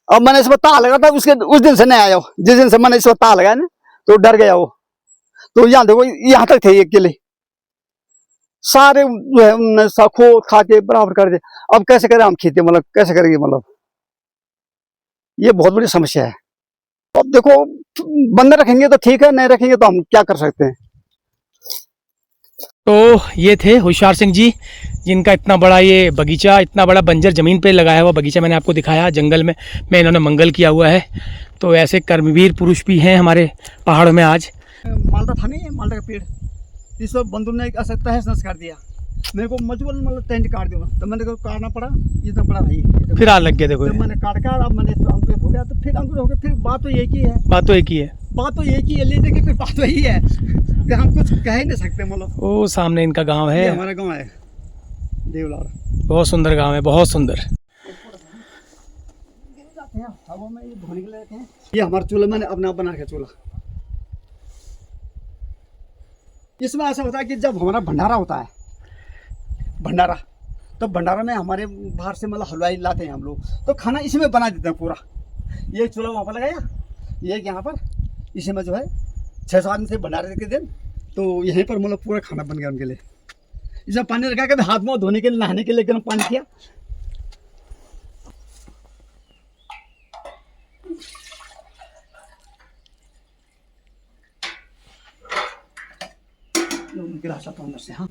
अब मैंने इस पर ताला लगा था, उसके उस दिन से नहीं आया। जिस दिन से मैंने इस पर ताला लगाया ना तो डर गया वो। तो यहाँ देखो यहाँ तक थे ये किले, सारे जो है उन्होंने खोद खा के बराबर कर दिए। अब कैसे करें हम खेती, मतलब कैसे करेंगे, मतलब ये बहुत बड़ी समस्या है। अब देखो बंदे रखेंगे तो ठीक है, नहीं रखेंगे तो हम क्या कर सकते हैं। तो ये थे होशियार सिंह जी, जिनका इतना बड़ा ये बगीचा, इतना बड़ा बंजर ज़मीन पे लगाया हुआ बगीचा मैंने आपको दिखाया, जंगल में इन्होंने मंगल किया हुआ है। तो ऐसे कर्मवीर पुरुष भी हैं हमारे पहाड़ों में आज। मालदा था नहीं, मालदा का पेड़, इस पर बंदूक ने एक असर तहस नहस कर दिया। मेरे को मजबूरन मतलब टेंट काट दिया, तो मैंने को काटना पड़ा। इतना बड़ा भाई फिर आ लग गया, देखो तो मैंने काट अब मैंने अंकुरित हो गया। तो फिर अंकुरित हो गया, फिर बात तो एक ही है, बात तो एक ही है, बात तो एक ही है, लेने की फिर बात तो यही है कि हम कुछ कह ही नहीं सकते। मतलब वो सामने इनका गांव है, हमारा गांव है देवलार, बहुत सुंदर गांव है, बहुत सुंदर। हवा में ये धोने के लिए रखे हैं। ये हमारा चूल्हा मैंने अपना बना के चूल्हा। इसमें ऐसा होता है कि जब हमारा भंडारा होता है, भंडारा, तो भंडारा में हमारे बाहर से मतलब हलवाई लाते हैं हम लोग, तो खाना इसमें बना देते हैं पूरा। ये चूल्हा वहाँ पर लगाया, ये यहाँ पर, इसी में जो है 6-7 आदमी से भंडारे के दिन, तो यहीं पर मतलब पूरा खाना बन गया उनके लिए। इसमें पानी रखा, कभी हाथ मुँह धोने के लिए, नहाने के लिए गर्म पानी किया।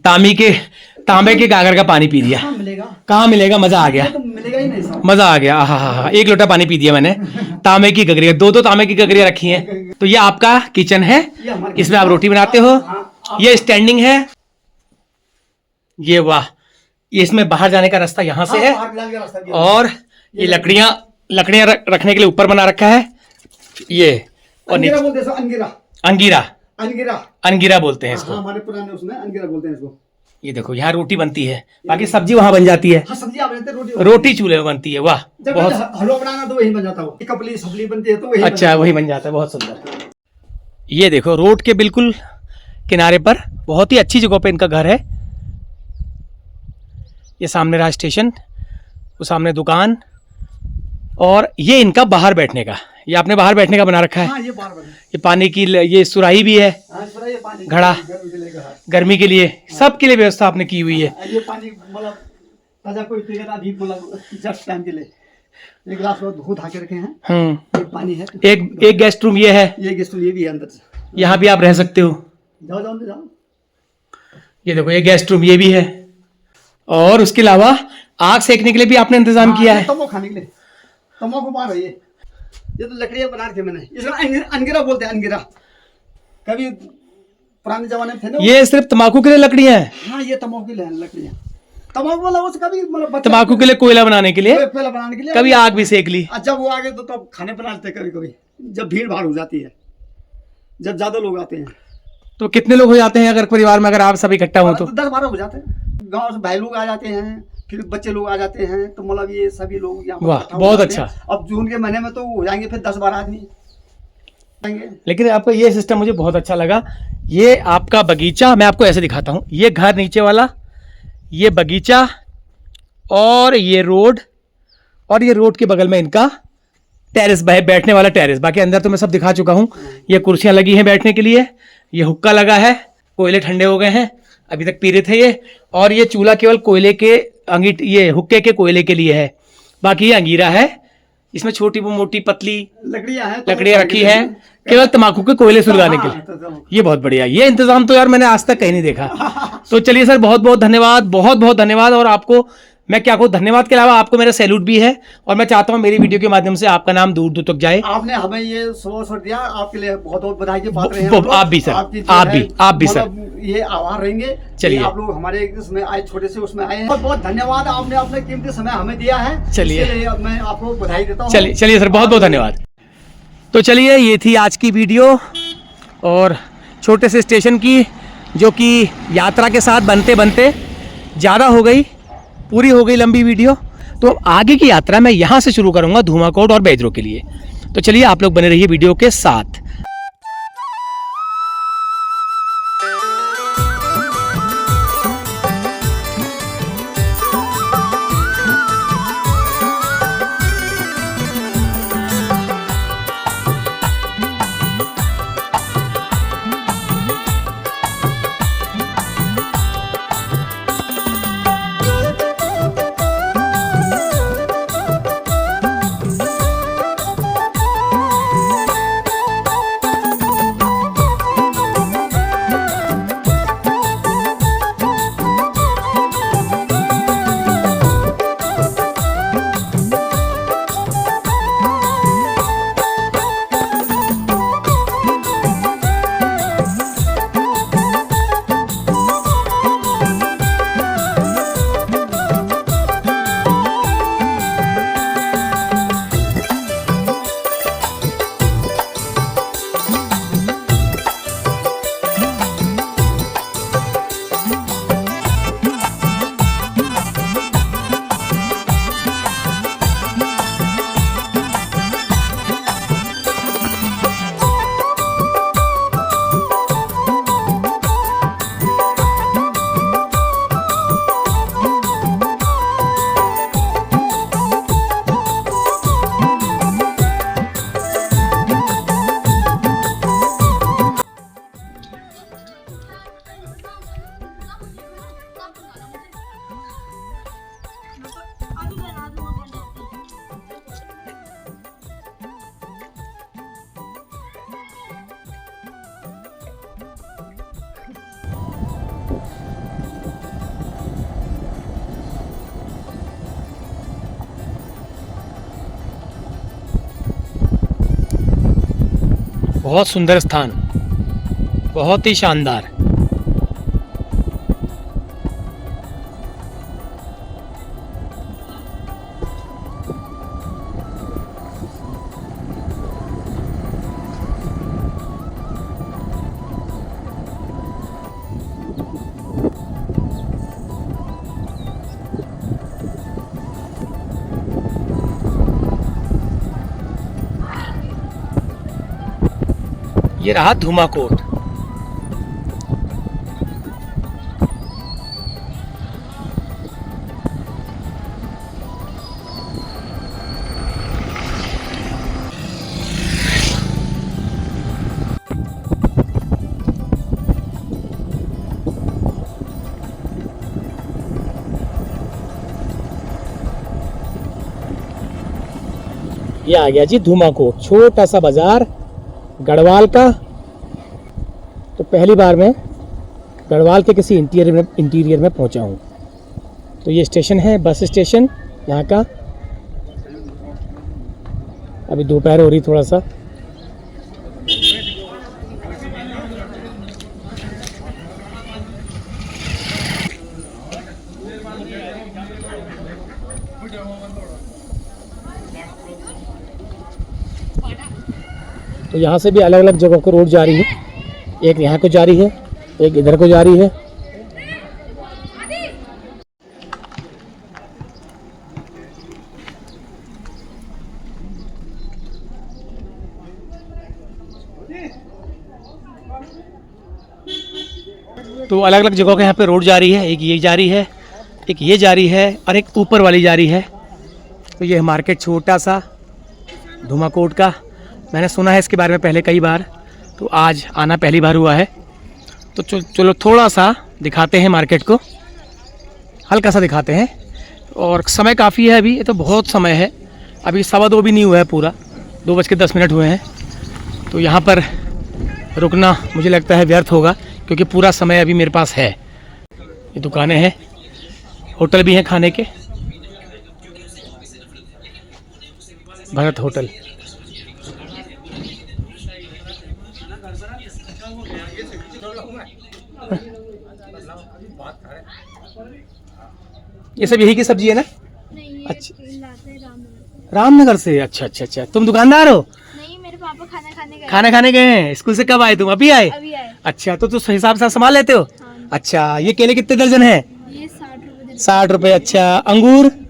तांबे के गागर का पानी पी दिया, कहाँ मिलेगा, मजा आ गया, तो मिलेगा ही नहीं, मजा आ गया। हाँ, 1 लोटा पानी पी दिया मैंने। तांबे की गगरिया, 2 तांबे की गगरिया रखी हैं। तो ये आपका किचन है, इसमें आप रोटी बनाते हो। ये स्टैंडिंग है, ये वाह, ये इसमें बाहर जाने का रास्ता यहाँ से है। और ये लकड़ियाँ रखने के लिए ऊपर बना रखा है ये। और अंगीरा, अंगीरा बोलते हैं इसको, हमारे पुराने उसमें अंगीरा बोलते हैं इसको। ये देखो यहाँ रोटी बनती है, बाकी सब्जी वहां बन जाती है। हाँ, सब्जी आप बनते हैं, रोटी चूल्हे में बनती है। वाह, बहुत हलवा बनाना तो वही बन जाता है, कपली सब्जी बनती है तो वही अच्छा, वही बन जाता है, बहुत सुंदर। ये देखो रोड के बिल्कुल किनारे पर बहुत ही अच्छी जगह पे इनका घर है। ये सामने रहा स्टेशन, वो सामने दुकान, और ये इनका बाहर बैठने का, ये आपने बाहर बैठने का बना रखा है। हाँ, ये पानी की ये सुराही भी है, घड़ा गर्मी के लिए, सब के लिए व्यवस्था आपने की हुई है। ये पानी मतलब ताजा कोई पिएगा अभी जस्ट टाइम के लिए एक गिलास धो धा के रखे हैं। ये पानी है। एक गेस्ट रूम ये है, ये गेस्ट रूम ये भी है अंदर से, यहाँ भी आप रह सकते हो। जाओ। ये देखो ये गेस्ट रूम ये भी है, और उसके अलावा आग सेकने के लिए भी आपने इंतजाम किया है। तमो खाने के लिए, तमो को बाहर है। ये तो लकड़ियाँ बना रखी मैंने, इसमें अंगिरा बोलते हैं, अंगिरा। कभी पुराने जमाने में थे ना, ये सिर्फ तम्बाकू के लिए लकड़ियाँ हैं। हाँ, ये तम्बाकू के लिए लकड़ियाँ। तम्बाकू वाला उस कभी मतलब तम्बाकू के लिए कोयला बनाने के लिए, कोयला बनाने के लिए, कभी आग भी सेक ली। जब वो आगे तो तब खाने बना लेते कभी जब भीड़ भाड़ हो जाती है, जब ज्यादा लोग आते हैं। तो कितने लोग हो जाते हैं अगर परिवार में, अगर आप सब इकट्ठा हो तो? 10-12 हो जाते हैं। गाँव से भाई लोग आ जाते हैं, फिर बच्चे लोग आ जाते हैं, तो मतलब ये सभी लोग यहाँ। वाह, बहुत अच्छा। अब जून के महीने में तो हो जाएंगे फिर 10-12 आदमी। लेकिन आपका ये सिस्टम मुझे बहुत अच्छा लगा। ये आपका बगीचा, मैं आपको ऐसे दिखाता हूँ, ये घर नीचे वाला, ये बगीचा, और ये रोड, और ये रोड के बगल में इनका टेरेस, बैठने वाला टेरेस। बाकी अंदर तो मैं सब दिखा चुका हूँ। ये कुर्सियाँ लगी हैं बैठने के लिए, ये हुक्का लगा है, कोयले ठंडे हो गए हैं, अभी तक पी रहे थे ये। और ये चूल्हा केवल कोयले के ये हुक्के के कोयले के लिए है। बाकी ये अंगीरा है, इसमें छोटी मोटी पतली लकड़ियाँ रखी हैं, केवल तम्बाकू के कोयले सुलगाने के लिए। ये बहुत बढ़िया, ये इंतजाम तो यार मैंने आज तक कहीं नहीं देखा। तो चलिए सर, बहुत बहुत धन्यवाद, बहुत बहुत धन्यवाद। और आपको मैं क्या कहूँ, धन्यवाद के अलावा आपको मेरा सैल्यूट भी है, और मैं चाहता हूँ मेरी वीडियो के माध्यम से आपका नाम दूर दूर तक जाए। आपने हमें ये अवसर दिया, आपके लिए बहुत बहुत बधाई के पात्र हैं। आप भी सर, आप भी सर, ये आभार रहेंगे। चलिए, आप लोग हमारे इसमें आए, छोटे से उसमें आए हैं, बहुत बहुत धन्यवाद। आपने अपने कीमती समय हमें दिया है, चलिए मैं आपको बधाई देता हूँ। चलिए सर, बहुत बहुत धन्यवाद। तो चलिए, ये थी आज की वीडियो, और छोटे से स्टेशन की, जो कि यात्रा के साथ बनते बनते ज़्यादा हो गई, पूरी हो गई लंबी वीडियो। तो अब आगे की यात्रा मैं यहाँ से शुरू करूँगा धूमाकोट और बैजरों के लिए। तो चलिए, आप लोग बने रहिए वीडियो के साथ। बहुत सुंदर स्थान, बहुत ही शानदार। ये रहा धूमाकोट। ये आ गया जी धूमाकोट, छोटा सा बाजार गढ़वाल का। तो पहली बार मैं गढ़वाल के किसी इंटीरियर में पहुंचा हूं। तो ये स्टेशन है, बस स्टेशन यहाँ का। अभी दोपहर हो रही थोड़ा सा। तो यहाँ से भी अलग अलग जगहों को रोड जा रही है। एक यहाँ को जा रही है, एक इधर को जा रही है। तो अलग अलग जगहों के यहाँ पे रोड जा रही है। एक ये जा रही है, एक ये जा रही है और एक ऊपर वाली जा रही है। तो ये मार्केट छोटा सा धूमाकोट का, मैंने सुना है इसके बारे में पहले कई बार, तो आज आना पहली बार हुआ है। तो चलो थोड़ा सा दिखाते हैं मार्केट को, हल्का सा दिखाते हैं। और समय काफ़ी है अभी, ये तो बहुत समय है, अभी 2:15 भी नहीं हुआ है, पूरा 2:10 हुए हैं। तो यहाँ पर रुकना मुझे लगता है व्यर्थ होगा, क्योंकि पूरा समय अभी मेरे पास है। ये दुकानें हैं, होटल भी हैं खाने के, भरत होटल। ये सब यही की सब्जी है ना? नहीं, अच्छा, लाते हैं रामनगर। रामनगर से। अच्छा अच्छा अच्छा, तुम दुकानदार हो? नहीं, मेरे पापा खाना खाने गए। खाना खाने गए हैं। स्कूल से कब आए तुम? अभी आए? अभी आए। अच्छा, तो तुम हिसाब से संभाल लेते हो? हाँ। अच्छा, ये केले कितने दर्जन है? ये 60 रुपए। 60 रुपए। अच्छा, अंगूर? अंगूर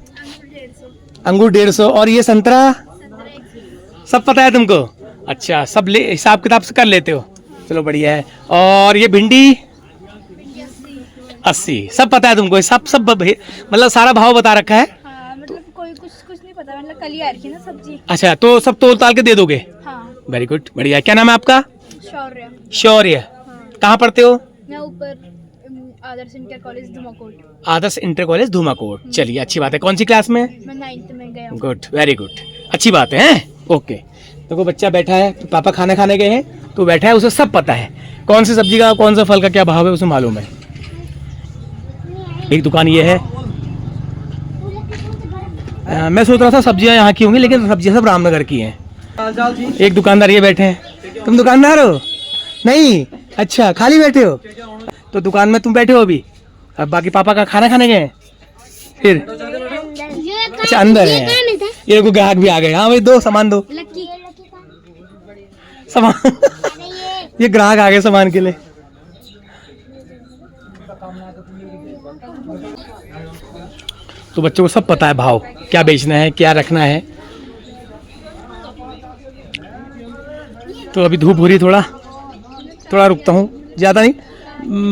150। अंगूर 150। और ये संतरा? संतरा 100। सब पता है तुमको? अच्छा, सब ले हिसाब किताब से कर लेते हो, चलो बढ़िया है। और ये भिंडी? भिंडी 80। 80। सब पता है तुमको? सब मतलब सारा भाव बता रखा है? हाँ, मतलब कोई कुछ नहीं पता, मतलब कल ही आ रखी है ना सब्जी। अच्छा, तो सब तोल ताल के दे दोगे? हाँ। वेरी गुड, बढ़िया। क्या नाम है आपका? शौर्य। शौर्य। हाँ। कहाँ पढ़ते हो? मैं ऊपर आदर्श इंटर कॉलेज धुमाकोट। आदर्श इंटर कॉलेज धूमाकोट। चलिए, अच्छी बात है। कौन सी क्लास में? मैं 9th में गया हूँ। गुड, वेरी गुड, अच्छी बात है। ओके, देखो बच्चा बैठा है, पापा खाना खाने गए हैं तो बैठा है, उसे सब पता है कौन सी सब्जी का, कौन सा फल का क्या भाव है, उसे मालूम है। एक दुकान ये है। मैं सोच रहा था सब्जियां यहाँ की होंगी, लेकिन सब्जियां सब रामनगर की हैं। एक दुकानदार ये बैठे हैं। तुम दुकानदार हो? नहीं? अच्छा, खाली बैठे हो? तो दुकान में तुम बैठे हो अभी, अब बाकी पापा का खाना खाने गए हैं फिर? अच्छा, अंदर है। ये देखो ग्राहक भी आ गए। हाँ भाई, दो सामान दो सामान। ये ग्राहक आ गए सामान के लिए। तो बच्चों को सब पता है भाव, क्या बेचना है, क्या रखना है। तो अभी धूप हो रही, थोड़ा रुकता हूँ, ज़्यादा नहीं,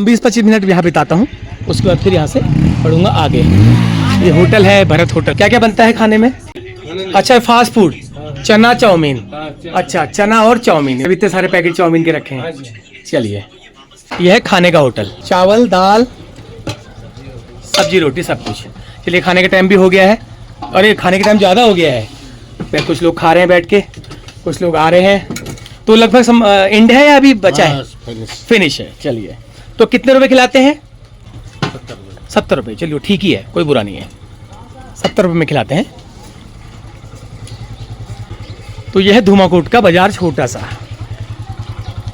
20-25 मिनट यहाँ बिताता हूँ, उसके बाद फिर यहाँ से बढ़ूँगा आगे। ये होटल है भरत होटल। क्या क्या बनता है खाने में? अच्छा, फास्ट फूड, चना चाउमीन। अच्छा, चना और चाउमीन। अभी इतने सारे पैकेट चाउमीन के रखे हैं। चलिए, यह है खाने का होटल, चावल दाल सब्जी रोटी सब कुछ। चलिए, खाने का टाइम भी हो गया है, और ये खाने का टाइम ज़्यादा हो गया है। कुछ लोग खा रहे हैं बैठ के, कुछ लोग आ रहे हैं। तो लगभग एंड है या अभी बचा है? फिनिश है। चलिए, तो कितने रुपए खिलाते हैं? 70 रुपये। चलिए, ठीक ही है, कोई बुरा नहीं है, 70 रुपये में खिलाते हैं। तो यह है धूमाकोट का बाजार, छोटा सा।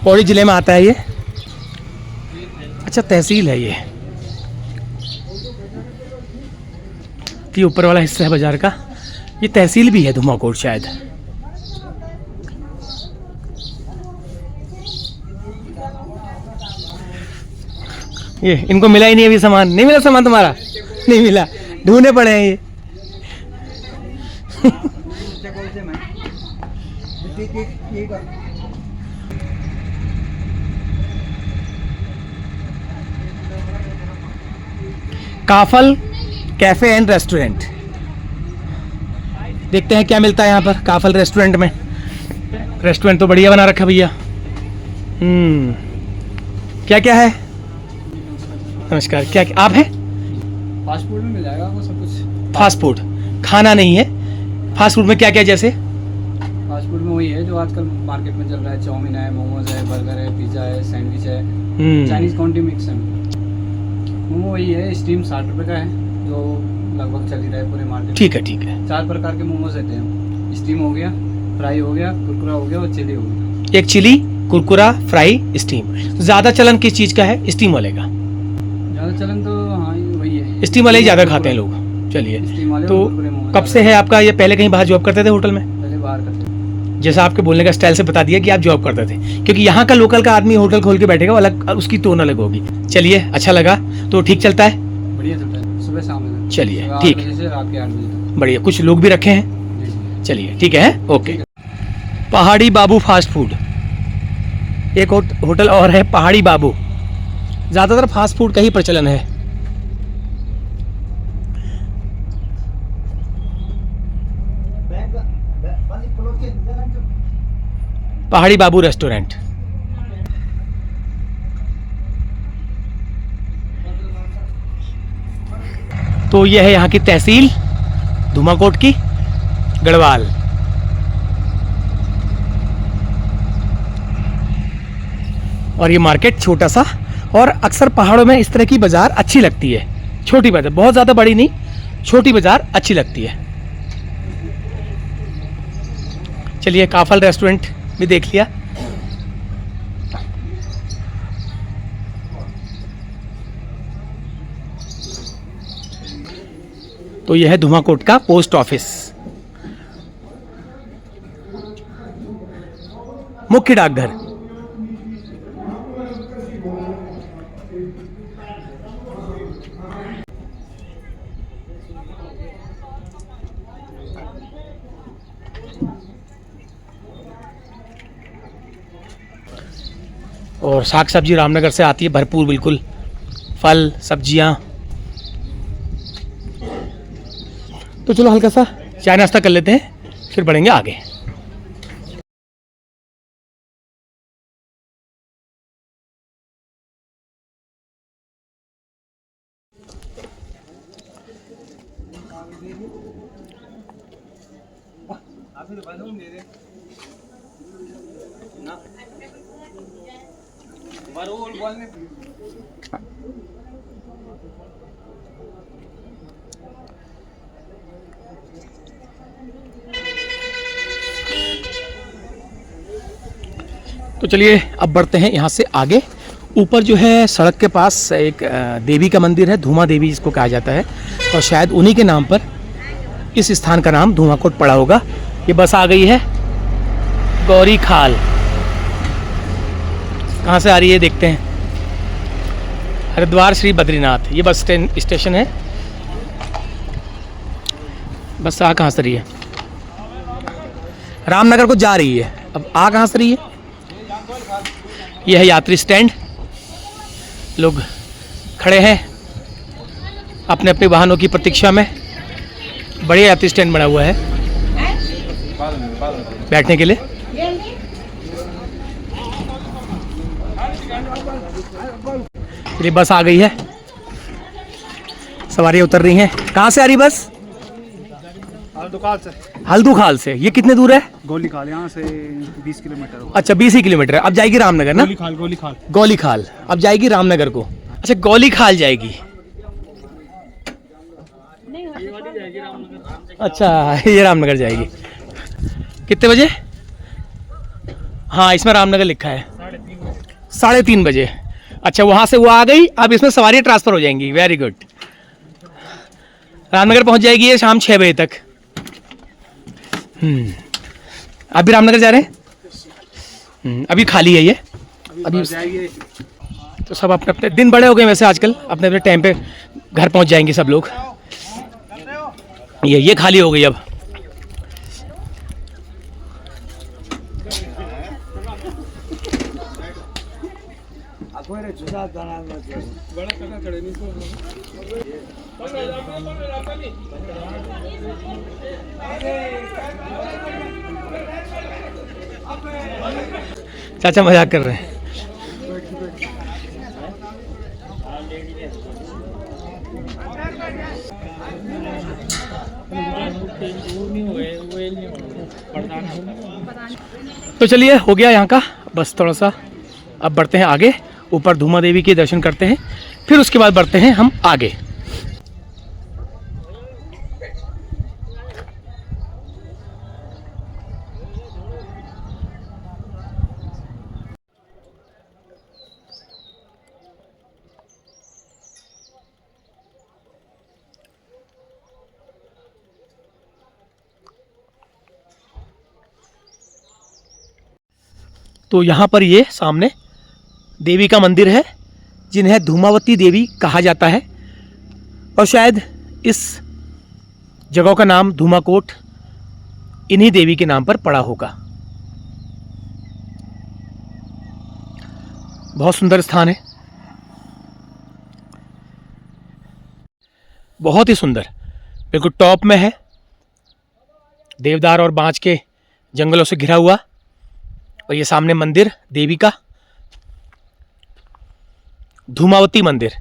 पौड़ी ज़िले में आता है ये। अच्छा तहसील है ये ऊपर वाला हिस्सा है बाजार का, ये तहसील भी है धुमाकोट शायद। ये इनको मिला ही नहीं अभी सामान, नहीं मिला सामान तुम्हारा? नहीं मिला, ढूंढने पड़े हैं ये। काफल कैफे एंड रेस्टोरेंट, देखते हैं क्या मिलता है यहाँ पर काफल रेस्टोरेंट में। रेस्टोरेंट तो बढ़िया बना रखा भैया। क्या क्या है? नमस्कार, क्या क्या आप हैं? फास्ट फूड में मिल जाएगा आपको सब कुछ। फास्ट फूड, खाना नहीं है। फास्ट फूड में क्या क्या जैसे? फास्ट फूड में वही है जो आजकल मार्केट में चल रहा है, चाउमीन है, मोमोज है, बर्गर है, पिज्ज़ा है, सैंडविच है, चाइनीज कॉन्टी मिक्स है। मोमो वही है, स्टीम 60 रुपये का है जो लगभग चल ही रहा है पूरे मार्केट। ठीक है ठीक है। 4 प्रकार के मोमोज रहते हैं, स्टीम हो गया, फ्राई हो गया, कुरकुरा हो गया और चिली हो गया। एक चिली, कुरकुरा, फ्राई, स्टीम। ज़्यादा चलन किस चीज़ का है? स्टीम वाले का। ज़्यादा चलन तो हाँ वही है, स्टीम वाले ही ज़्यादा खाते हैं लोग। चलिए, स्टीम वाले तो और कुरकुरे मोमोज कब से है आपका ये? पहले कहीं बाहर जॉब करते थे होटल में? पहले बाहर करते थे। जैसा आपके बोलने का स्टाइल से बता दिया कि आप जॉब करते थे, क्योंकि यहाँ का लोकल का आदमी होटल खोल के बैठेगा वो अलग, उसकी टोन अलग होगी। चलिए, अच्छा लगा। तो ठीक चलता है? बढ़िया चलता है, सुबह शाम में। चलिए सुबह 8 ठीक, बजे से रात के 8 बजे तक। बढ़िया। कुछ लोग भी रखे हैं? जी, जी। चलिए ठीक है, ओके। पहाड़ी बाबू फास्ट फूड, एक होटल और है पहाड़ी बाबू। ज़्यादातर फास्ट फूड का ही प्रचलन है। पहाड़ी बाबू रेस्टोरेंट। तो यह है यहाँ की तहसील धुमाकोट की, गढ़वाल। और ये मार्केट छोटा सा, और अक्सर पहाड़ों में इस तरह की बाजार अच्छी लगती है। छोटी बाजार, बहुत ज़्यादा बड़ी नहीं, छोटी बाजार अच्छी लगती है। चलिए, काफल रेस्टोरेंट भी देख लिया। तो यह है धुमाकोट का पोस्ट ऑफिस, मुख्य डाकघर। और साग सब्जी रामनगर से आती है भरपूर, बिल्कुल। फल सब्जियां। तो चलो हल्का सा चाय नाश्ता कर लेते हैं, फिर बढ़ेंगे आगे। तो चलिए अब बढ़ते हैं यहाँ से आगे। ऊपर जो है सड़क के पास एक देवी का मंदिर है, धूमा देवी जिसको कहा जाता है, और शायद उन्हीं के नाम पर इस स्थान का नाम धुमाकोट पड़ा होगा। ये बस आ गई है गौरी खाल। कहाँ से आ रही है देखते हैं। हरिद्वार श्री बद्रीनाथ, ये बस स्टेशन है। बस आ कहाँ से रही है? रामनगर को जा रही है। अब आ कहाँ से रही है? यह है यात्री स्टैंड। लोग खड़े हैं अपने अपने वाहनों की प्रतीक्षा में। बढ़िया यात्री स्टैंड बना हुआ है बैठने के लिए। चलिए बस आ गई है, सवारियाँ उतर रही हैं। कहाँ से आ रही बस? हल्दुखाल से। हल्दुखाल से। ये कितने दूर है? गोली खाल यहाँ से 20 किलोमीटर होगा। अच्छा 20 ही किलोमीटर है। अब जाएगी रामनगर ना? गौली खाल अब जाएगी रामनगर को। अच्छा गौली खाल जाएगी। अच्छा ये रामनगर जाएगी। कितने बजे? हाँ इसमें रामनगर लिखा है। 3:30 बजे। अच्छा, वहाँ से वो आ गई, अब इसमें सवारी ट्रांसफ़र हो जाएंगी। Very good. रामनगर पहुँच जाएगी ये शाम 6 बजे तक। आप भी रामनगर जा रहे हैं? अभी खाली है ये, अभी तो सब अपने अपने दिन बड़े हो गए वैसे आजकल, अपने अपने टाइम पे घर पहुंच जाएंगे सब लोग। ये खाली हो गई अब। चाचा मजाक कर रहे हैं। तो चलिए, हो गया यहाँ का, बस थोड़ा सा अब बढ़ते हैं आगे। ऊपर धूमा देवी के दर्शन करते हैं, फिर उसके बाद बढ़ते हैं हम आगे। तो यहाँ पर ये सामने देवी का मंदिर है, जिन्हें धूमावती देवी कहा जाता है, और शायद इस जगह का नाम धूमाकोट इन्हीं देवी के नाम पर पड़ा होगा। बहुत सुंदर स्थान है, बहुत ही सुंदर, बिल्कुल टॉप में है, देवदार और बांज के जंगलों से घिरा हुआ। और ये सामने मंदिर देवी का, धूमावती मंदिर।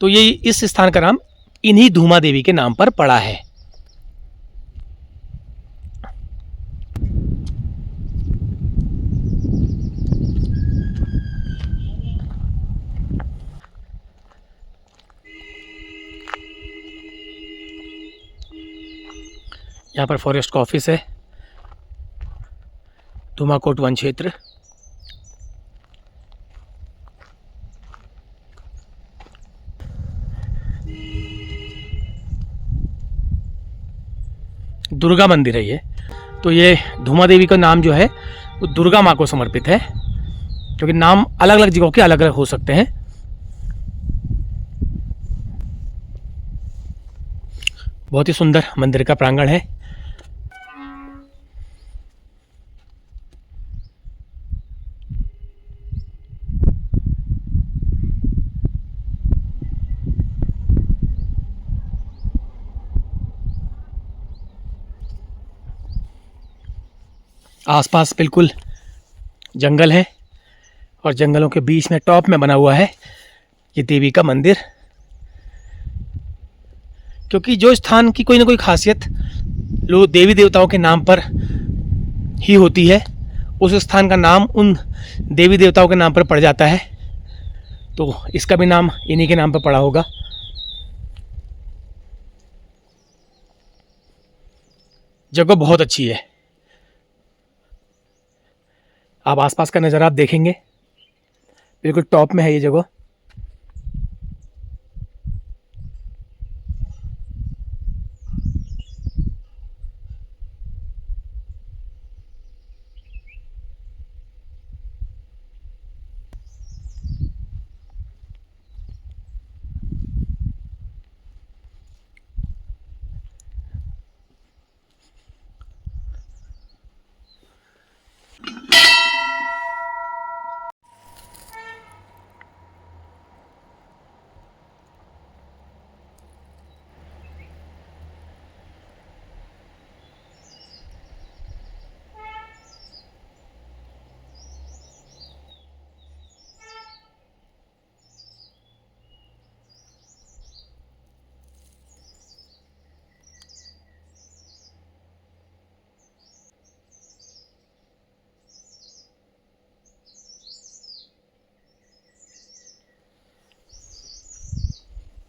तो ये इस स्थान का नाम इन्हीं धूमा देवी के नाम पर पड़ा है। यहाँ पर फॉरेस्ट का ऑफिस है, धूमाकोट वन क्षेत्र। दुर्गा मंदिर है ये। तो ये धूमा देवी का नाम जो है वो दुर्गा माँ को समर्पित है, क्योंकि नाम अलग अलग जगहों के अलग अलग हो सकते हैं। बहुत ही सुंदर मंदिर का प्रांगण है। आसपास बिल्कुल जंगल है, और जंगलों के बीच में टॉप में बना हुआ है ये देवी का मंदिर। क्योंकि जो स्थान की कोई ना कोई खासियत लोग देवी देवताओं के नाम पर ही होती है, उस स्थान का नाम उन देवी देवताओं के नाम पर पड़ जाता है। तो इसका भी नाम इन्हीं के नाम पर पड़ा होगा। जगह बहुत अच्छी है। आप आसपास का नज़ारा आप देखेंगे, बिल्कुल टॉप में है ये जगह।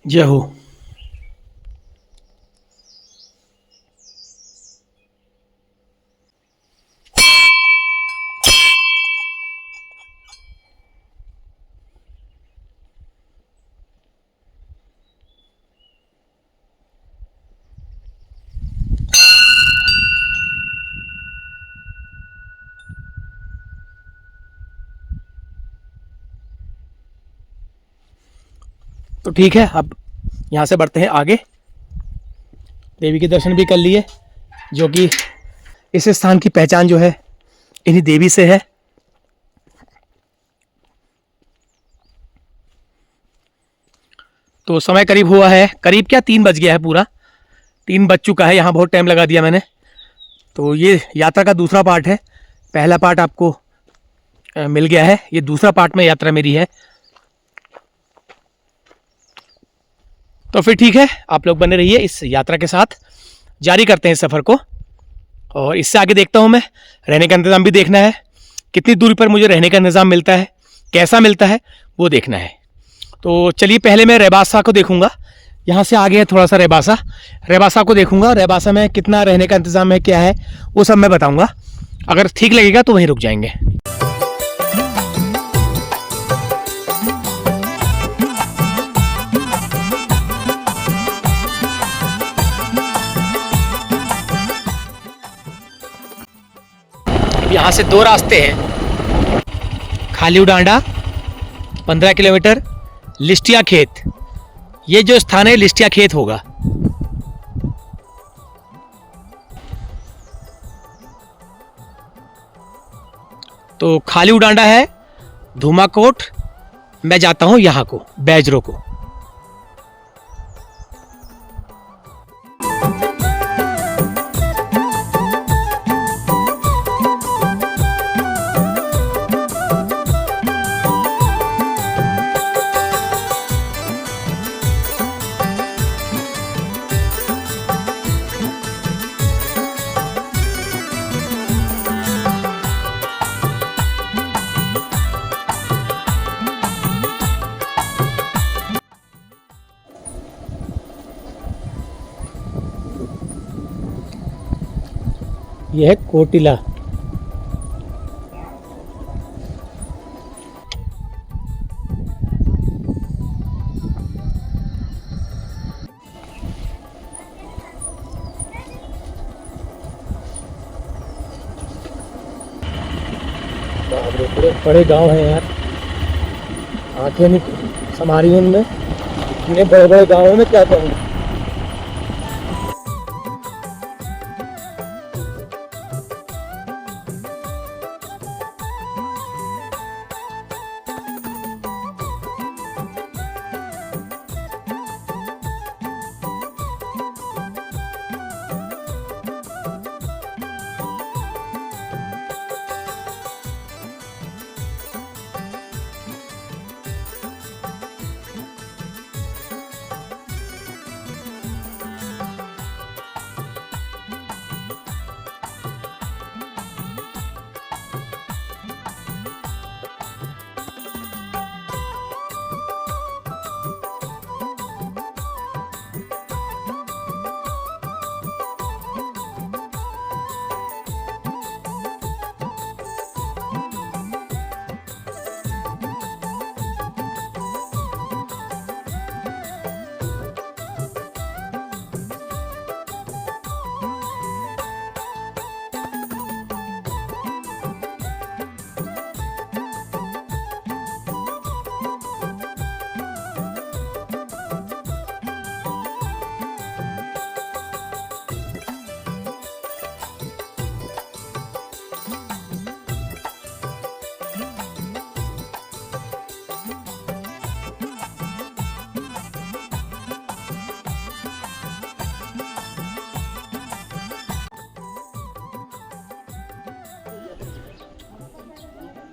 जय हो। तो ठीक है, अब यहाँ से बढ़ते हैं आगे। देवी के दर्शन भी कर लिए, जो कि इस स्थान की पहचान जो है इन्हीं देवी से है। तो समय करीब हुआ है, करीब क्या 3 बज गया है, पूरा 3 बज चुका है। यहाँ बहुत टाइम लगा दिया मैंने। तो ये यात्रा का दूसरा पार्ट है। पहला पार्ट आपको मिल गया है, ये दूसरा पार्ट में यात्रा मेरी है। तो फिर ठीक है, आप लोग बने रहिए इस यात्रा के साथ। जारी करते हैं इस सफ़र को, और इससे आगे देखता हूँ मैं। रहने का इंतज़ाम भी देखना है, कितनी दूरी पर मुझे रहने का इंतज़ाम मिलता है, कैसा मिलता है, वो देखना है। तो चलिए, पहले मैं रेबासा को देखूंगा। यहाँ से आगे है थोड़ा सा रेबासा को देखूंगा। रेबासा में कितना रहने का इंतज़ाम है, क्या है, वो सब मैं बताऊंगा। अगर ठीक लगेगा तो वहीं रुक जाएंगे। यहाँ से 2 रास्ते हैं, खालिव डांडा 15 किलोमीटर, लिस्टिया खेत। ये जो स्थान है लिस्टिया खेत होगा। तो खालिव डांडा है, धूमाकोट, मैं जाता हूं यहाँ को, बैजरो को। यह है कोटिला। बड़े बड़े गांव हैं यार, आंखें नहीं संभारी उनमें। इतने बड़े बड़े गाँव में क्या कहूँ।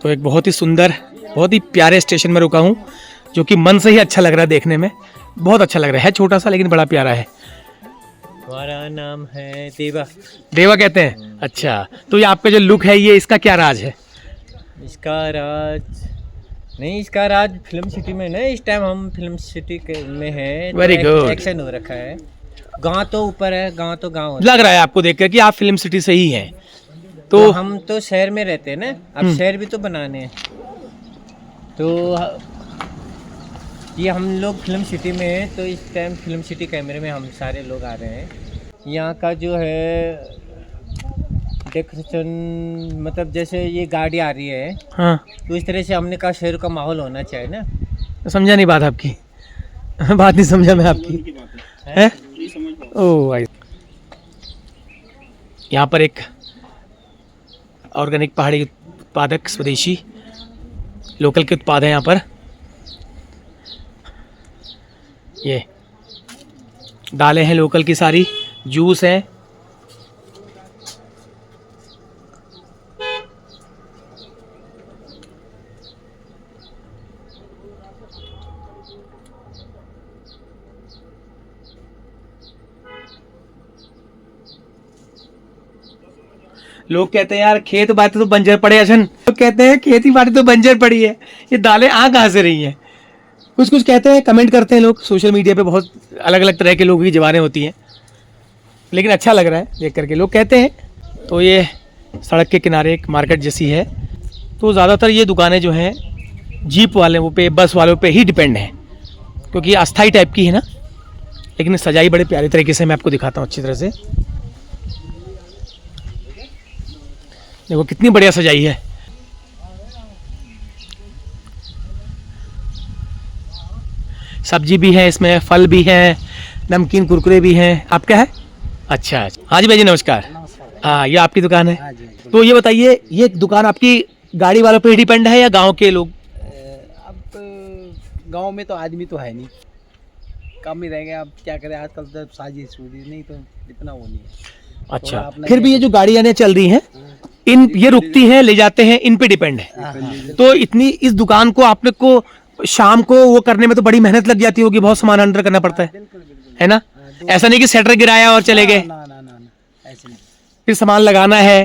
तो एक बहुत ही सुंदर, बहुत ही प्यारे स्टेशन में रुका हूँ, जो कि मन से ही अच्छा लग रहा है देखने में। बहुत अच्छा लग रहा है, छोटा सा लेकिन बड़ा प्यारा है। हमारा नाम है देवा। देवा कहते हैं, अच्छा। तो ये आपका जो लुक है, ये इसका क्या राज है? इसका राज फिल्म सिटी में ना, इस टाइम हम फिल्म सिटी में है। Very good. एक्शन हो रखा है। गांव तो ऊपर है, गांव तो गांव लग रहा है आपको देखकर कि आप फिल्म सिटी से ही हैं। तो हम तो शहर में रहते हैं ना, अब शहर भी तो बनाने हैं। तो ये हम लोग फिल्म सिटी में हैं, तो इस टाइम फिल्म सिटी कैमरे में हम सारे लोग आ रहे हैं। यहाँ का जो है डेकोरेशन, मतलब जैसे ये गाड़ी आ रही है, हाँ, तो इस तरह से हमने कहा शहर का माहौल होना चाहिए ना। समझा नहीं बात आपकी। बात नहीं समझा मैं आपकी है। ओ भाई, यहाँ पर एक ऑर्गेनिक पहाड़ी उत्पादक स्वदेशी लोकल के उत्पाद हैं यहाँ पर। ये दालें हैं लोकल की सारी, जूस है। लोग कहते हैं यार खेत बाड़ी तो बंजर पड़े अशन, लोग कहते हैं खेती बाड़ी तो बंजर पड़ी है, ये दालें आ कहाँ से रही हैं। कुछ कुछ कहते हैं, कमेंट करते हैं लोग सोशल मीडिया पे, बहुत अलग अलग तरह के लोगों की जबानें होती हैं, लेकिन अच्छा लग रहा है देख करके, लोग कहते हैं। तो ये सड़क के किनारे एक मार्केट जैसी है। तो ज़्यादातर ये दुकानें जो हैं जीप वालों पे, बस वालों पे ही डिपेंड है, क्योंकि ये अस्थाई टाइप की है ना। लेकिन सजाई बड़े प्यारे तरीके से मैं आपको दिखाता हूँ अच्छी तरह से। देखो कितनी बढ़िया सजाई है। सब्जी भी है इसमें, फल भी है, नमकीन कुरकुरे भी हैं। आपका है? अच्छा, हाँ जी भाई जी नमस्कार। हाँ, ये आपकी दुकान है। तो ये बताइए, ये दुकान आपकी गाड़ी वालों पे ही डिपेंड है या गांव के लोग? अब गांव में तो आदमी तो है नहीं, कम ही रह गए। अब क्या करें, आजकल तो साजी सूजी नहीं तो इतना वो नहीं है। अच्छा, फिर भी ये जो गाड़ियाँ चल रही हैं, इन ये रुकती हैं, ले जाते हैं, इन पे डिपेंड है। तो इतनी इस दुकान को आपने को शाम को वो करने में तो बड़ी मेहनत लग जाती होगी, बहुत सामान अंदर करना पड़ता है ना? ऐसा नहीं कि शटर गिराया और चले गए, ना ना ना, ऐसे नहीं। फिर सामान लगाना है,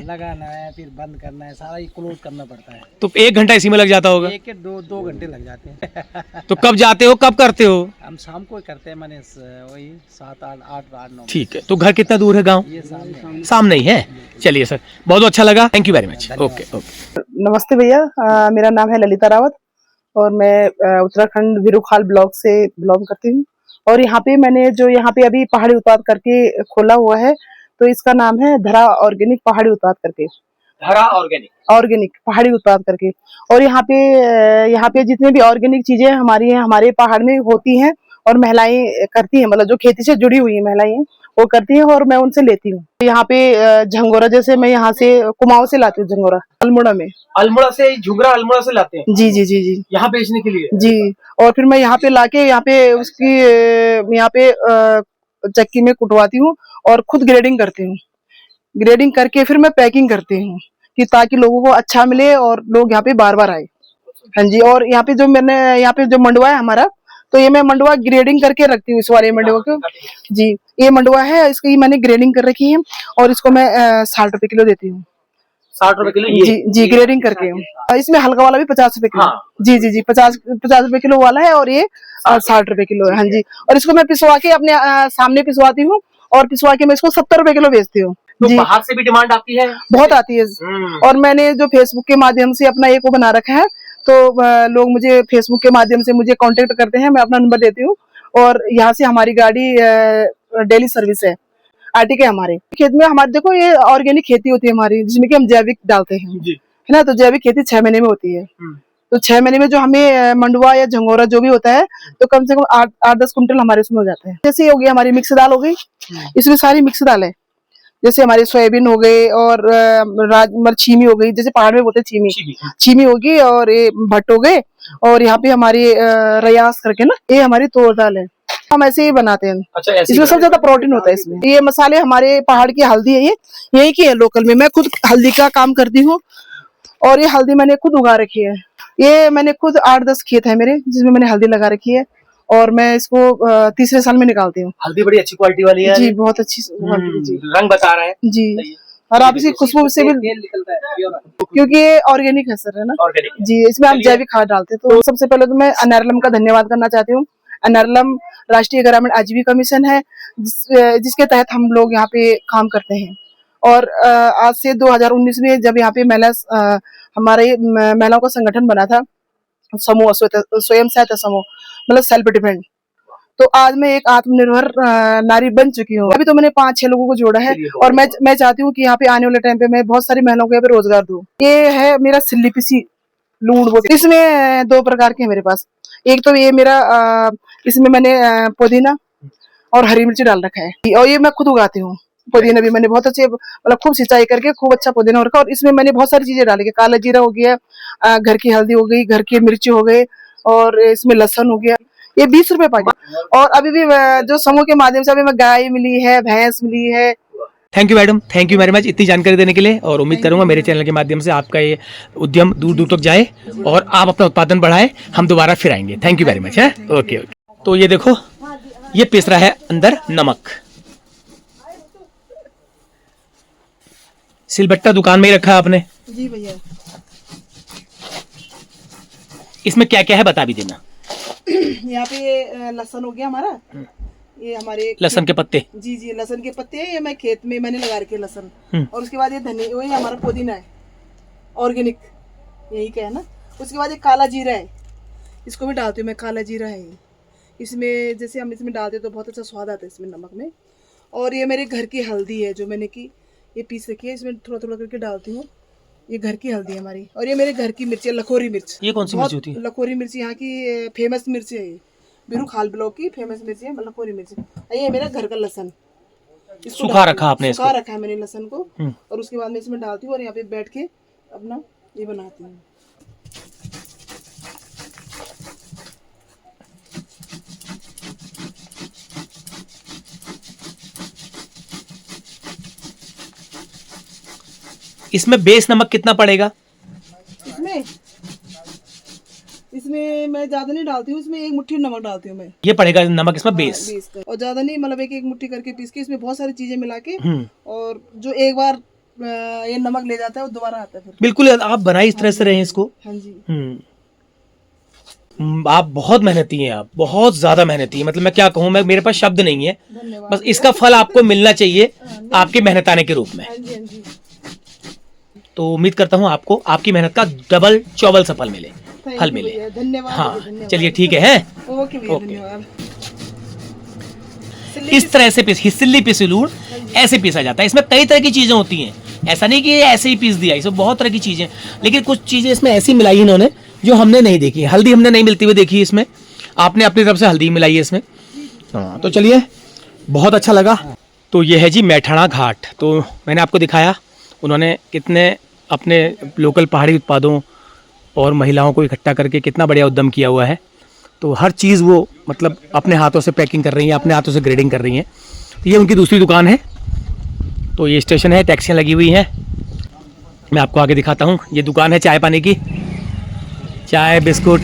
फिर बंद करना है, सारा क्लोज करना पड़ता है। तो 1 घंटा इसी में लग जाता होगा। 1-2 घंटे लग जाते हैं। तो कब जाते हो, कब करते हो? हम शाम को ही करते हैं, मैंने वही 7-8-9। ठीक है। तो घर कितना दूर है गाँव? ये सामने सामने ही है। चलिए सर, बहुत अच्छा लगा, thank you very much. Okay okay. नमस्ते भैया, मेरा नाम है ललिता रावत और मैं उत्तराखंड वीरूखाल ब्लॉक से बिलोंग करती हूँ। और यहाँ पे मैंने जो यहाँ पे अभी पहाड़ी उत्पाद करके खोला हुआ है, तो इसका नाम है धरा ऑर्गेनिक पहाड़ी उत्पाद करके। धरा ऑर्गेनिक पहाड़ी उत्पाद करके। और यहाँ पे जितने भी ऑर्गेनिक चीजें हमारी हैं, हमारे पहाड़ में होती हैं और महिलाएं करती हैं, मतलब जो खेती से जुड़ी हुई महिलाएं हैं वो करती हैं और मैं उनसे लेती हूँ। यहाँ पे झंगोरा, जैसे मैं यहाँ से कुमाऊं से लाती हूँ, झंगोरा अल्मोड़ा से, झुगरा अल्मोड़ा से लाते हैं जी जी जी जी यहाँ बेचने के लिए जी। और फिर मैं यहाँ पे लाके यहाँ पे उसकी यहाँ पे चक्की में कुटवाती हूँ और खुद ग्रेडिंग करती हूँ। ग्रेडिंग करके फिर मैं पैकिंग करती हूँ कि ताकि लोगों को अच्छा मिले और लोग यहाँ पे बार बार आए। हाँ जी। और यहाँ पे जो मैंने यहाँ पे जो मंडवा है हमारा, तो ये मैं मंडवा ग्रेडिंग करके रखती हूँ, इस वाले मंडवा को जी। ये मंडवा है, इसकी मैंने ग्रेडिंग कर रखी है और इसको मैं 60 रुपए किलो देती हूँ। 60 रुपए किलो जी जी, ग्रेडिंग करके हूँ। इसमें हल्का वाला भी 50 रुपए किलो। हाँ। जी जी जी, 50 रुपए किलो वाला है और ये 60 रुपए किलो है। हाँ जी। और इसको मैं पिसवा के अपने सामने पिसवाती हूँ और पिसवा के मैं इसको 70 रुपए किलो बेचती हूँ। तो बाहर से भी डिमांड आती है? बहुत आती है। और मैंने जो फेसबुक के माध्यम से अपना एक वो बना रखा है, तो लोग मुझे फेसबुक के माध्यम से मुझे कांटेक्ट करते हैं, मैं अपना नंबर देती हूँ और यहाँ से हमारी गाड़ी डेली सर्विस है। आर्टिक है हमारे खेत में। हमारे देखो, ये ऑर्गेनिक खेती होती है हमारी, जिसमें कि हम जैविक डालते हैं, है ना। तो जैविक खेती 6 महीने में होती है। तो 6 महीने में जो हमें मंडवा या झंगोरा जो भी होता है, तो कम से कम 8-10 कुंटल हमारे उसमें हो जाते हैं। जैसे हो गई हमारी मिक्स दाल हो गई, इसमें सारी मिक्स दाल है। जैसे हमारी सोयाबीन हो गई और छीमी हो गई, जैसे पहाड़ में बोलते हैं छीमी होगी, और ये भट्ट हो गए, और यहाँ पे हमारी रयास करके ना, ये हमारी तोड़ दाल है। हम ऐसे ही बनाते हैं। अच्छा, इसमें सबसे ज्यादा प्रोटीन होता है इसमें। ये मसाले हमारे पहाड़ की हल्दी है, ये यही की है लोकल में। मैं खुद हल्दी का काम करती हूँ और ये हल्दी मैंने खुद उगा रखी है। ये मैंने खुद 8-10 खेत है मेरे, जिसमें मैंने हल्दी लगा रखी है और मैं इसको तीसरे साल में निकालती हूँ। हल्दी बड़ी अच्छी क्वालिटी वाली है जी, बहुत अच्छी क्वालिटी जी। रंग बता रहा है जी। और आप इसी खुशबू से भी निकलता है, क्योंकि ये ऑर्गेनिक है सर, है ना। ऑर्गेनिक जी, इसमें हम जैविक खाद डालते हैं। तो सबसे पहले तो मैं अनारलम का धन्यवाद करना चाहती हूँ। अनारलम राष्ट्रीय ग्रामीण आजीविका मिशन है, जिसके तहत हम लोग यहाँ पे काम करते हैं। और आज से 2019 में जब यहाँ पे हमारे महिलाओं का संगठन बना था, समूह, स्वयं सहायता समूह, मतलब सेल्फ डिपेंड, तो आज मैं एक आत्मनिर्भर नारी बन चुकी हूँ। अभी तो मैंने 5-6 लोगों को जोड़ा है और मैं चाहती हूँ कि यहाँ पे आने वाले टाइम पे मैं बहुत सारी महिलाओं को यहाँ पे रोजगार दूँ। ये है मेरा सिल्ली पिसी लूण। इसमें 2 प्रकार के हैं मेरे पास। एक तो ये मेरा इसमें मैंने पुदीना और हरी मिर्ची डाल रखा है, और ये मैं खुद उगाती हूँ। पुदीना भी मैंने बहुत अच्छे मतलब खूब सिंचाई करके खूब अच्छा पुदीना हो रखा, और इसमें मैंने बहुत सारी चीजें डाली है। काला जीरा हो गया, घर की हल्दी हो गई, घर की मिर्ची हो गई, और इसमें लहसुन हो गया। ये 20 रुपए पैकेट। और अभी भी जो समूह के माध्यम से अभी मैं गाय मिली है, भैंस मिली है। Thank you madam, thank you very much इतनी जानकारी देने के लिए, और उम्मीद करूंगा मेरे चैनल के माध्यम से आपका ये उद्यम दूर दूर तक जाए और आप अपना उत्पादन बढ़ाएं। हम दोबारा फिर आएंगे। थैंक यू वेरी मच है। Okay okay. तो ये देखो, ये पिस रहा है अंदर नमक। सिलबट्टा दुकान में ही रखा है आपने? जी भैया। इसमें क्या क्या है बता भी देना। यहाँ पे ये लहसुन हो गया हमारा, ये हमारे लहसुन के पत्ते। जी जी, लहसुन के पत्ते हैं, ये मैं खेत में मैंने लगा रखे लहसुन। और उसके बाद ये धनिया, वही हमारा पुदीना है ऑर्गेनिक, यही क्या है ना। उसके बाद ये काला जीरा है, इसको भी डालती हूँ मैं। काला जीरा है ये, इसमें जैसे हम इसमें डालते हैं तो बहुत अच्छा स्वाद आता है इसमें नमक में। और ये मेरे घर की हल्दी है जो मैंने की ये पीस रखी है, इसमें थोड़ा थोड़ा करके डालती हूँ। ये घर की हल्दी है हमारी। और ये मेरे घर की मिर्च है, लखोरी मिर्च। ये कौन सी मिर्च होती है? लखोरी मिर्च यहाँ की फेमस मिर्च है, ये बिरू खाल ब्लॉक की फेमस मिर्च है लखोरी मिर्च। ये मेरा घर का लहसन, सुखा रखा आपने इसको? सुखा रखा है मैंने लहसन को। और उसके बाद मैं इसमें डालती हूँ और यहाँ पे बैठ के अपना ये बनाती हूँ। इसमें बेस नमक कितना पड़ेगा? इसमें मैं ज्यादा नहीं डालती हूँ, इसमें 1 मुट्ठी नमक डालती हूँ मैं। ये पड़ेगा नमक इसमें बेस? बेस का। और ज्यादा नहीं, मतलब एक मुट्ठी करके पीस के इसमें बहुत सारी चीजें मिला के, और जो एक बार ये नमक ले जाता है वो दोबारा आता है फिर। बिल्कुल, आप बनाई इस तरह से रहे हैं इसको। हाँ जी। आप बहुत मेहनती हैं, आप बहुत ज्यादा मेहनती हैं। मतलब मैं क्या कहूँ, मैं मेरे पास शब्द नहीं है। बस इसका फल आपको मिलना चाहिए आपके मेहनताने के रूप में। हाँ जी, हाँ जी। तो उम्मीद करता हूँ आपको आपकी मेहनत का डबल चौबल सफल मिले, फल मिले। धन्यवाद। हाँ चलिए ठीक है। ओके भैया, धन्यवाद। इस तरह से सिल्ली पिसलूड़ ऐसे पीसा जाता है। इसमें कई तरह की चीजें होती हैं, ऐसा नहीं कि ऐसे ही पीस दिया, इसमें बहुत तरह की चीजें। लेकिन कुछ चीजें इसमें ऐसी मिलाई इन्होंने जो हमने नहीं देखी। हल्दी हमने नहीं मिलती हुई देखी इसमें, आपने अपनी तरफ से हल्दी मिलाई है इसमें। हाँ तो चलिए, बहुत अच्छा लगा। तो ये है जी मैठाणा घाट। तो मैंने आपको दिखाया उन्होंने कितने अपने लोकल पहाड़ी उत्पादों और महिलाओं को इकट्ठा करके कितना बढ़िया उद्यम किया हुआ है। तो हर चीज़ वो मतलब अपने हाथों से पैकिंग कर रही हैं, अपने हाथों से ग्रेडिंग कर रही हैं। तो ये उनकी दूसरी दुकान है। तो ये स्टेशन है, टैक्सियाँ लगी हुई हैं। मैं आपको आगे दिखाता हूँ। ये दुकान है चाय पानी की, चाय बिस्कुट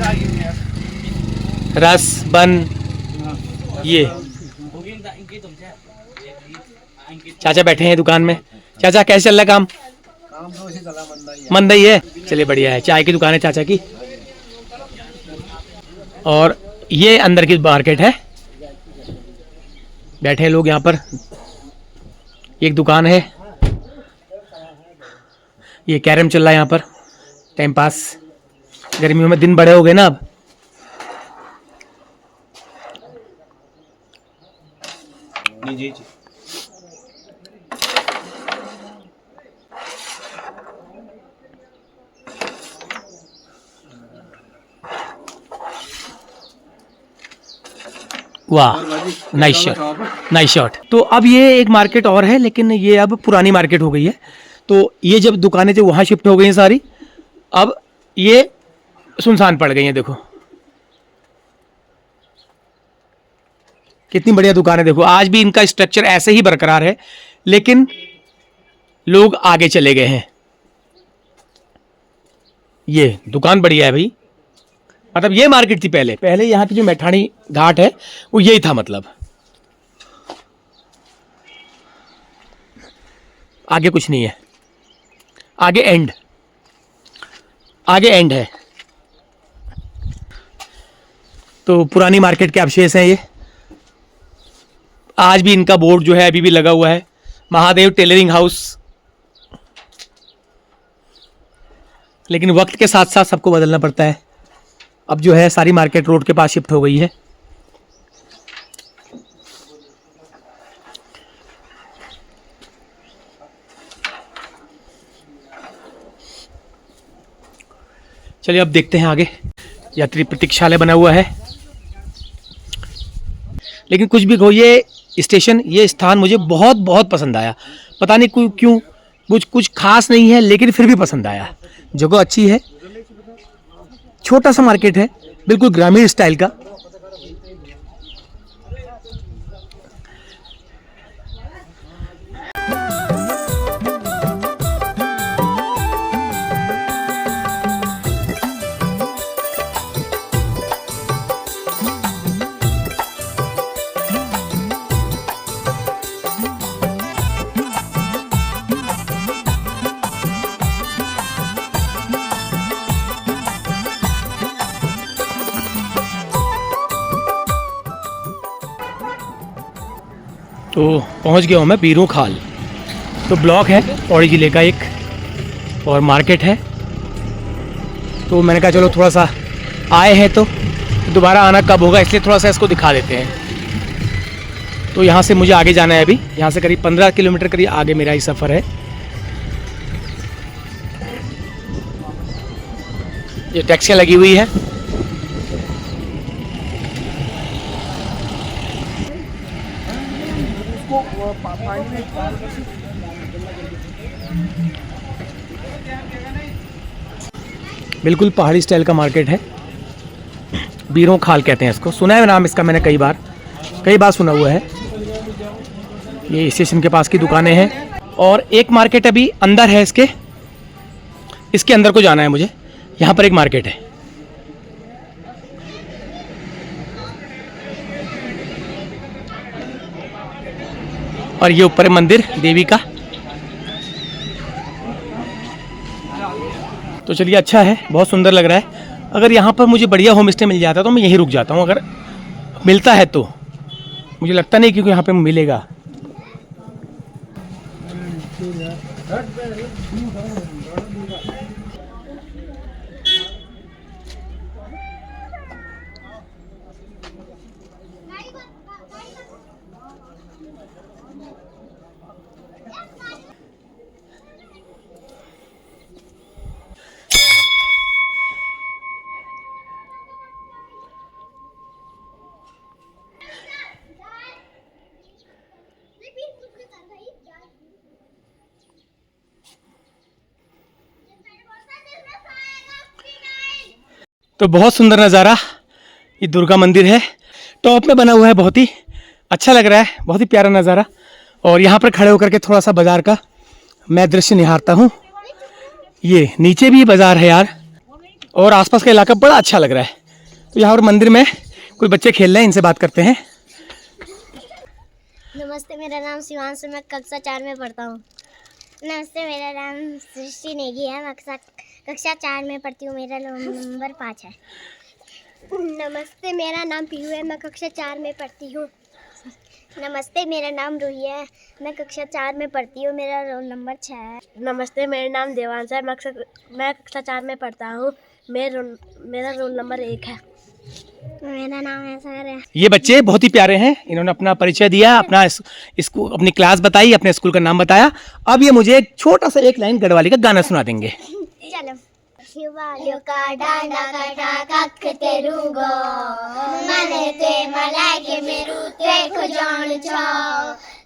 रस बन। ये चाचा बैठे हैं दुकान में। चाचा कैसे चल रहा है काम? मंदा ही है, चलिए बढ़िया है। चाय की दुकान है चाचा की। और ये अंदर की मार्केट है, बैठे हैं लोग यहाँ पर। एक दुकान है, ये कैरम चल रहा है यहाँ पर, टाइम पास। गर्मियों में दिन बड़े हो गए ना अब। जी। वाह, नाइस शॉट, नाइस शॉट। तो अब ये एक मार्केट और है, लेकिन ये अब पुरानी मार्केट हो गई है। तो ये जब दुकानें जो वहाँ शिफ्ट हो गई हैं सारी, अब ये सुनसान पड़ गई हैं। देखो कितनी बढ़िया दुकान है। देखो आज भी इनका स्ट्रक्चर ऐसे ही बरकरार है, लेकिन लोग आगे चले गए हैं। ये दुकान बढ़िया है भाई। मतलब ये मार्केट थी पहले यहाँ की जो मैठाणी घाट है वो यही था। मतलब आगे कुछ नहीं है, आगे एंड है। तो पुरानी मार्केट के अवशेष हैं ये। आज भी इनका बोर्ड जो है अभी भी लगा हुआ है, महादेव टेलरिंग हाउस। लेकिन वक्त के साथ साथ सबको बदलना पड़ता है। अब जो है सारी मार्केट रोड के पास शिफ्ट हो गई है। चलिए अब देखते हैं आगे। यात्री प्रतीक्षालय बना हुआ है। लेकिन कुछ भी कहो, ये स्टेशन, ये स्थान मुझे बहुत बहुत पसंद आया। पता नहीं क्यों, कुछ खास नहीं है लेकिन फिर भी पसंद आया। जगह अच्छी है, छोटा सा मार्केट है, बिल्कुल ग्रामीण स्टाइल का। तो पहुंच गया हूँ मैं बीरू खाल। तो ब्लॉक है पौड़ी ज़िले का एक, और मार्केट है। तो मैंने कहा चलो थोड़ा सा आए हैं तो दोबारा आना कब होगा, इसलिए थोड़ा सा इसको दिखा देते हैं। तो यहाँ से मुझे आगे जाना है अभी, यहाँ से करीब 15 किलोमीटर करीब आगे मेरा ही सफ़र है। ये टैक्सियाँ लगी हुई है। बिल्कुल पहाड़ी स्टाइल का मार्केट है, बीरों खाल कहते हैं इसको। सुना है नाम इसका मैंने कई बार सुना हुआ है। ये स्टेशन के पास की दुकानें हैं, और एक मार्केट अभी अंदर है इसके अंदर को जाना है मुझे। यहाँ पर एक मार्केट है। और ये ऊपर है मंदिर देवी का। तो चलिए, अच्छा है, बहुत सुंदर लग रहा है। अगर यहाँ पर मुझे बढ़िया होम स्टे मिल जाता तो मैं यहीं रुक जाता हूँ, अगर मिलता है तो। मुझे लगता नहीं क्योंकि यहाँ पे मिलेगा। तो बहुत सुंदर नज़ारा, ये दुर्गा मंदिर है, टॉप में बना हुआ है। बहुत ही अच्छा लग रहा है, बहुत ही प्यारा नज़ारा। और यहाँ पर खड़े होकर के थोड़ा सा बाज़ार का मैं दृश्य निहारता हूँ। ये नीचे भी बाज़ार है यार, और आसपास का इलाका बड़ा अच्छा लग रहा है। तो यहाँ पर मंदिर में कोई बच्चे खेल रहे हैं, इनसे बात करते हैं। नमस्ते, मेरा नाम शिवांश है, मैं कक्षा 4 में पढ़ता हूँ। नमस्ते, मेरा नाम सृष्टि नेगी है, मैं कक्षा 4 में पढ़ती हूँ, मेरा रोल नंबर 5 है। नमस्ते, मेरा नाम पीयू है, मैं कक्षा 4 में पढ़ती हूँ। नमस्ते, मेरा नाम रूही है, मैं कक्षा 4 में पढ़ती हूँ, मेरा रोल नंबर 6 है। नमस्ते, मेरा नाम देवांश है, मैं कक्षा 4 में पढ़ता हूँ, मेरा रोल नंबर 1 है। मेरा नाम ऐसार है। ये बच्चे बहुत ही प्यारे हैं, इन्होंने अपना परिचय दिया, अपनी क्लास बताई, अपने स्कूल का नाम बताया। अब ये मुझे एक छोटा सा एक लाइन गढ़वाली का गाना सुना देंगे। चलो। शिवालियो का डांडा कटा कख तेरुगो मने ते मलाई के मेरू ते खुजान छो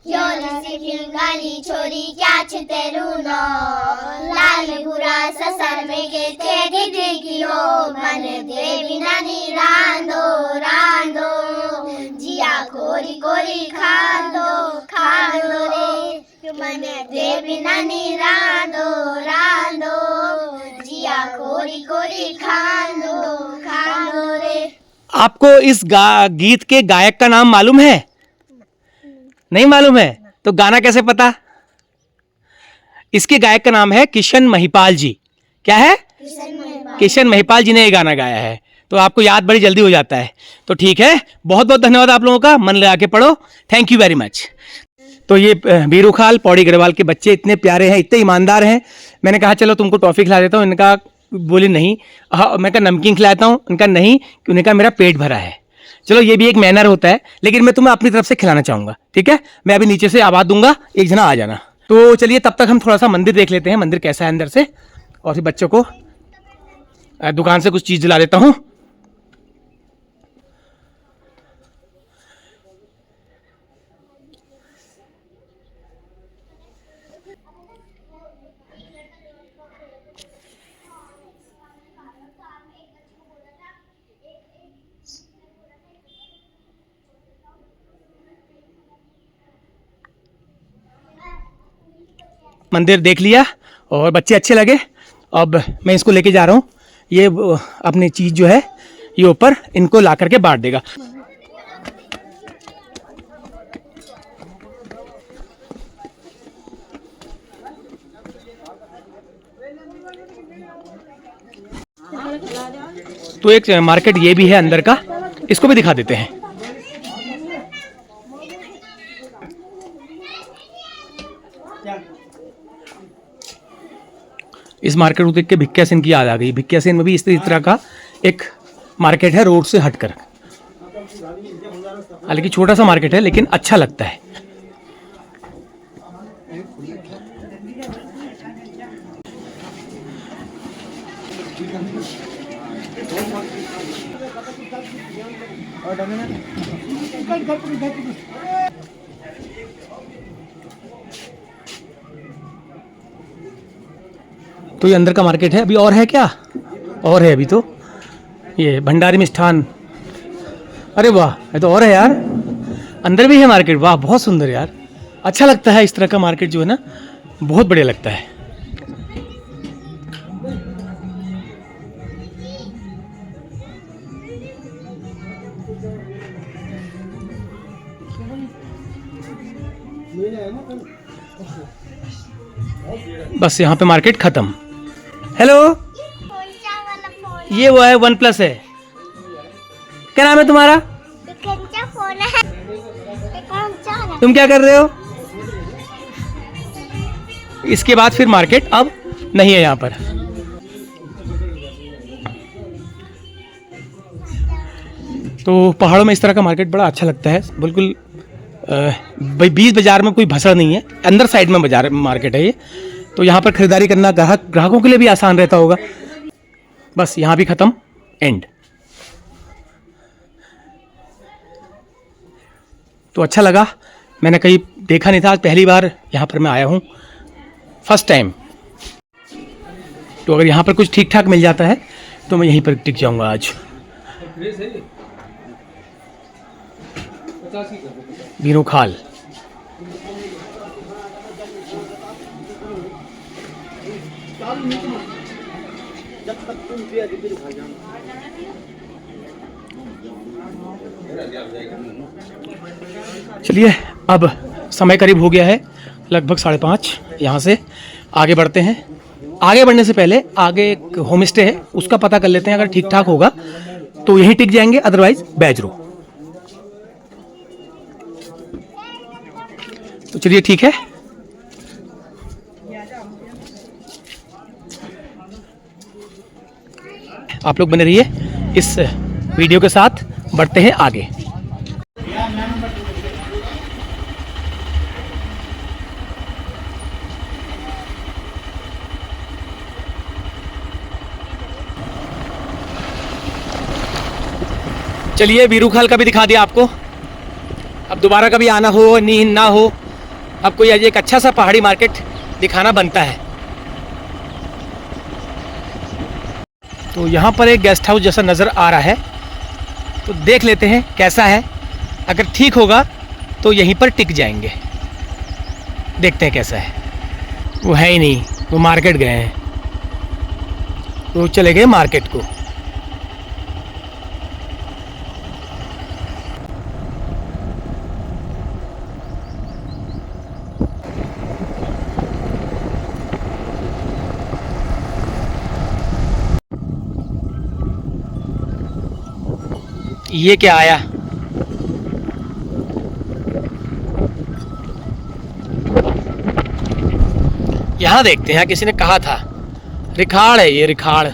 योली सी फिंगाली छोरी क्या छ तेरू नो लाल बुरा ससर में के थे डिगियो मने देवी नानी रांदो रांदो जिया कोरी कोरी खांदो खांदो रे मने देवी नानी रांदो रांदो जिया कोरी कोरी खांदो रे। आपको इस गीत के गायक का नाम मालूम है? नहीं मालूम है? तो गाना कैसे पता? इसके गायक का नाम है किशन महिपाल जी। क्या है? किशन महिपाल जी ने ये गाना गाया है। तो आपको याद बड़ी जल्दी हो जाता है। तो ठीक है, बहुत बहुत धन्यवाद आप लोगों का, मन लगा के पढ़ो। Thank you very much. तो ये बीरू खाल पौड़ी गढ़वाल के बच्चे इतने प्यारे हैं, इतने ईमानदार हैं। मैंने कहा चलो तुमको टॉफ़ी खिला देता हूँ, इनका बोली नहीं। हाँ, मैं कहा नमकीन खिलाता हूँ, उनका नहीं, उन्होंने कहा मेरा पेट भरा है। चलो ये भी एक मैनर होता है, लेकिन मैं तुम्हें अपनी तरफ से खिलाना चाहूँगा, ठीक है? मैं अभी नीचे से आवाज़ दूंगा, एक जना आ जाना। तो चलिए तब तक हम थोड़ा सा मंदिर देख लेते हैं, मंदिर कैसा है अंदर से, और फिर बच्चों को दुकान से कुछ चीज़ दिला देता हूँ। मंदिर देख लिया और बच्चे अच्छे लगे। अब मैं इसको लेके जा रहा हूँ, ये अपनी चीज़ जो है ये ऊपर इनको ला करके बांट देगा। तो एक मार्केट ये भी है अंदर का, इसको भी दिखा देते हैं। इस मार्केट को देख के भिक्किया सेन की याद आ गई। भिक्किया सेन में भी इस तरह का एक मार्केट है रोड से हटकर, हालांकि छोटा सा मार्केट है लेकिन अच्छा लगता है। तो ये अंदर का मार्केट है। अभी और है क्या? और है अभी तो, ये भंडारी मिष्ठान। अरे वाह, ये तो और है यार, अंदर भी है मार्केट। वाह बहुत सुंदर यार, अच्छा लगता है इस तरह का मार्केट जो है ना, बहुत बढ़िया लगता है। बस यहाँ पे मार्केट खत्म। हेलो, ये वो है OnePlus है। क्या नाम है तुम्हारा? फोन है। तुम क्या कर रहे हो? इसके बाद फिर मार्केट अब नहीं है यहाँ पर। तो पहाड़ों में इस तरह का मार्केट बड़ा अच्छा लगता है, बिल्कुल बीच बाजार में कोई भसड़ नहीं है, अंदर साइड में बाजार मार्केट है ये। तो यहाँ पर खरीदारी करना ग्राहकों के लिए भी आसान रहता होगा। बस यहाँ भी ख़त्म, एंड। तो अच्छा लगा, मैंने कहीं देखा नहीं था, आज पहली बार यहाँ पर मैं आया हूँ, फर्स्ट टाइम। तो अगर यहाँ पर कुछ ठीक ठाक मिल जाता है तो मैं यहीं पर टिक जाऊँगा आज। वीरू खाल। चलिए, अब समय करीब हो गया है, लगभग 5:30। यहाँ से आगे बढ़ते हैं। आगे बढ़ने से पहले आगे एक होम स्टे है, उसका पता कर लेते हैं। अगर ठीक ठाक होगा तो यहीं टिक जाएंगे, अदरवाइज बैजरो। तो चलिए ठीक है, आप लोग बने रहिए इस वीडियो के साथ। बढ़ते हैं आगे। चलिए, वीरूखाल का भी दिखा दिया आपको। अब दोबारा कभी आना हो, नींद ना हो, आपको ये एक अच्छा सा पहाड़ी मार्केट दिखाना बनता है। तो यहाँ पर एक गेस्ट हाउस जैसा नज़र आ रहा है, तो देख लेते हैं कैसा है। अगर ठीक होगा तो यहीं पर टिक जाएंगे, देखते हैं कैसा है। वो है ही नहीं, वो मार्केट गए हैं, वो चले गए मार्केट को। ये क्या आया? यहाँ देखते हैं, किसी ने कहा था रिखाड़ है, ये रिखाड़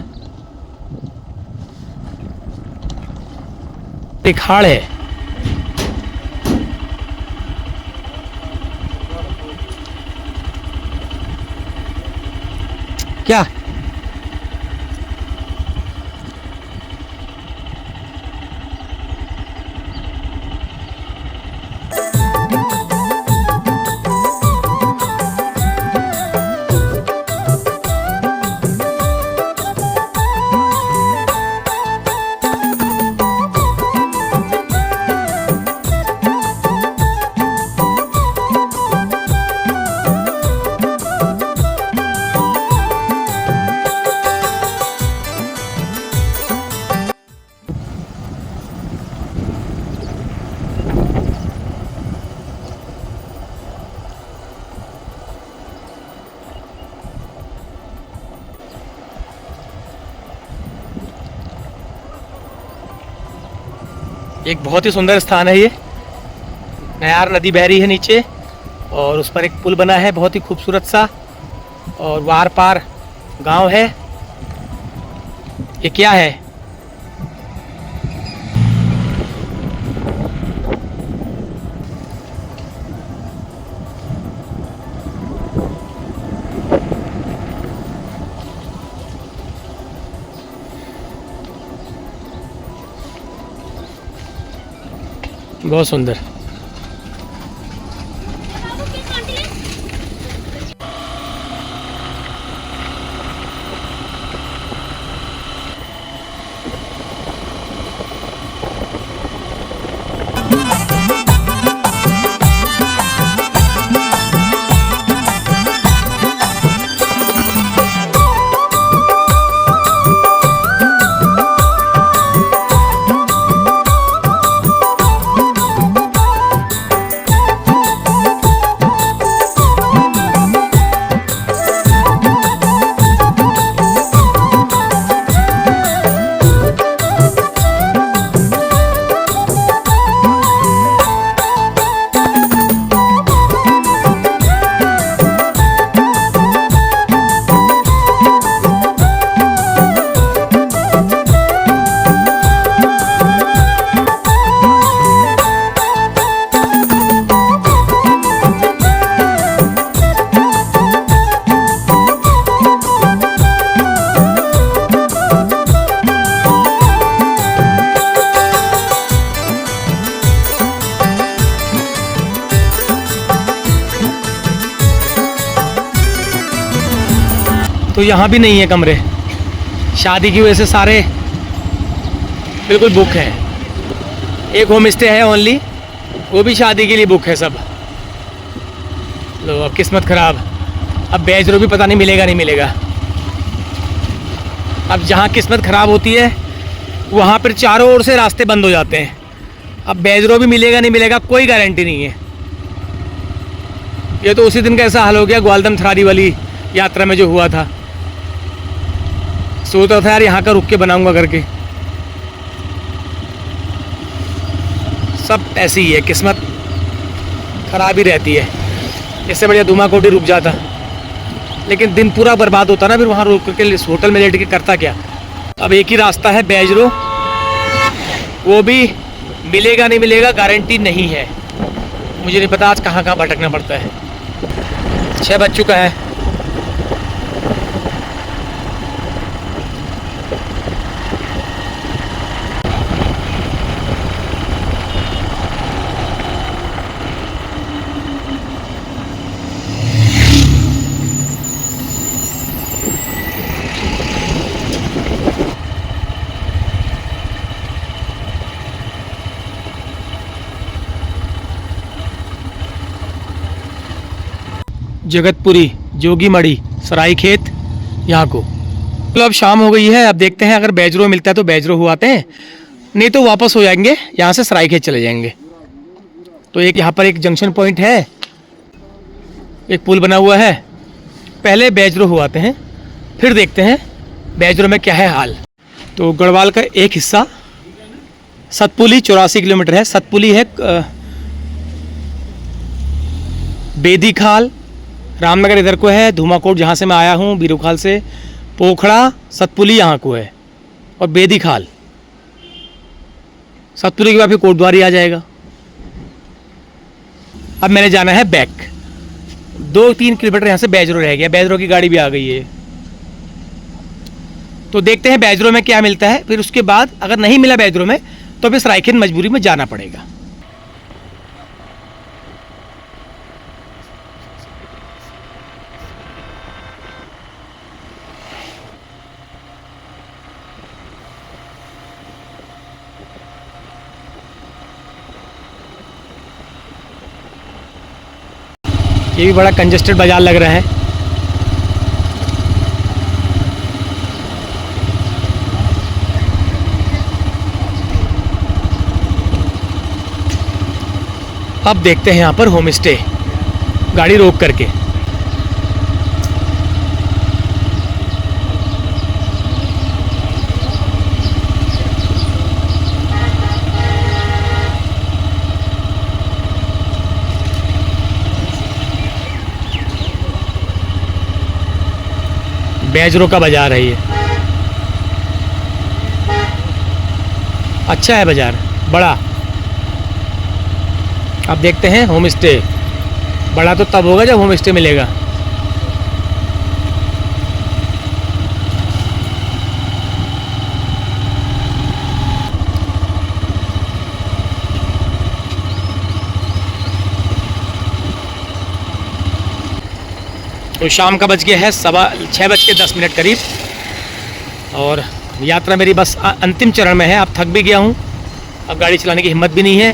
रिखाड़ है। क्या एक बहुत ही सुंदर स्थान है ये। नयार नदी बह रही है नीचे और उस पर एक पुल बना है बहुत ही खूबसूरत सा, और वार पार गांव है। ये क्या है? बहुत सुंदर। तो यहाँ भी नहीं है कमरे, शादी की वजह से सारे बिल्कुल बुक हैं। एक होम स्टे है ओनली, वो भी शादी के लिए बुक है सब। लो अब किस्मत ख़राब, अब बैजरो भी पता नहीं मिलेगा नहीं मिलेगा। अब जहाँ किस्मत ख़राब होती है वहाँ पर चारों ओर से रास्ते बंद हो जाते हैं। अब बैजरो भी मिलेगा नहीं मिलेगा कोई गारंटी नहीं है। ये तो उसी दिन का ऐसा हाल हो गया ग्वालदम थरारी वाली यात्रा में जो हुआ था। सोचा था यार यहाँ का रुक के बनाऊंगा करके, सब ऐसी ही है, किस्मत खराब ही रहती है। इससे बढ़िया धुमाकोटी रुक जाता, लेकिन दिन पूरा बर्बाद होता ना, फिर वहाँ रुक के होटल में लेट के करता क्या। अब एक ही रास्ता है बैजरो, वो भी मिलेगा नहीं मिलेगा गारंटी नहीं है। मुझे नहीं पता आज कहाँ कहाँ भटकना पड़ता है। 6 बज चुका है। जगतपुरी, जोगीमढ़ी, सरायखेत, यहाँ को। तो अब शाम हो गई है, अब देखते हैं अगर बैजरो मिलता है तो बैजरो हो आते हैं, नहीं तो वापस हो जाएंगे यहाँ से सरायखेत चले जाएंगे। तो एक यहाँ पर एक जंक्शन पॉइंट है, एक पुल बना हुआ है, पहले बैजरो हो आते हैं फिर देखते हैं बैजरो में क्या है हाल। तो गढ़वाल का एक हिस्सा सतपुली 84 किलोमीटर है। सतपुली है बेदीखाल, रामनगर इधर को है, धुमाकोट जहाँ से मैं आया हूँ बीरूखाल से, पोखड़ा, सतपुली यहाँ को है, और बेदीखाल। सतपुली के बाद फिर कोटद्वारी आ जाएगा। अब मैंने जाना है बैक, 2-3 किलोमीटर यहाँ से बैजरो रह गया। बैजरो की गाड़ी भी आ गई है, तो देखते हैं बैजरो में क्या मिलता है। फिर उसके बाद अगर नहीं मिला बैजरो में तो फिर सरायखेत मजबूरी में जाना पड़ेगा। ये भी बड़ा कंजेस्टेड बाजार लग रहा है। अब देखते हैं यहाँ पर होम स्टे, गाड़ी रोक करके। बैजरों का बाज़ार है ये। अच्छा है बाज़ार, बड़ा। अब देखते हैं होम स्टे। बड़ा तो तब होगा जब होम स्टे मिलेगा। तो शाम का बज गया है 6:10 करीब, और यात्रा मेरी बस अंतिम चरण में है। अब थक भी गया हूँ, अब गाड़ी चलाने की हिम्मत भी नहीं है।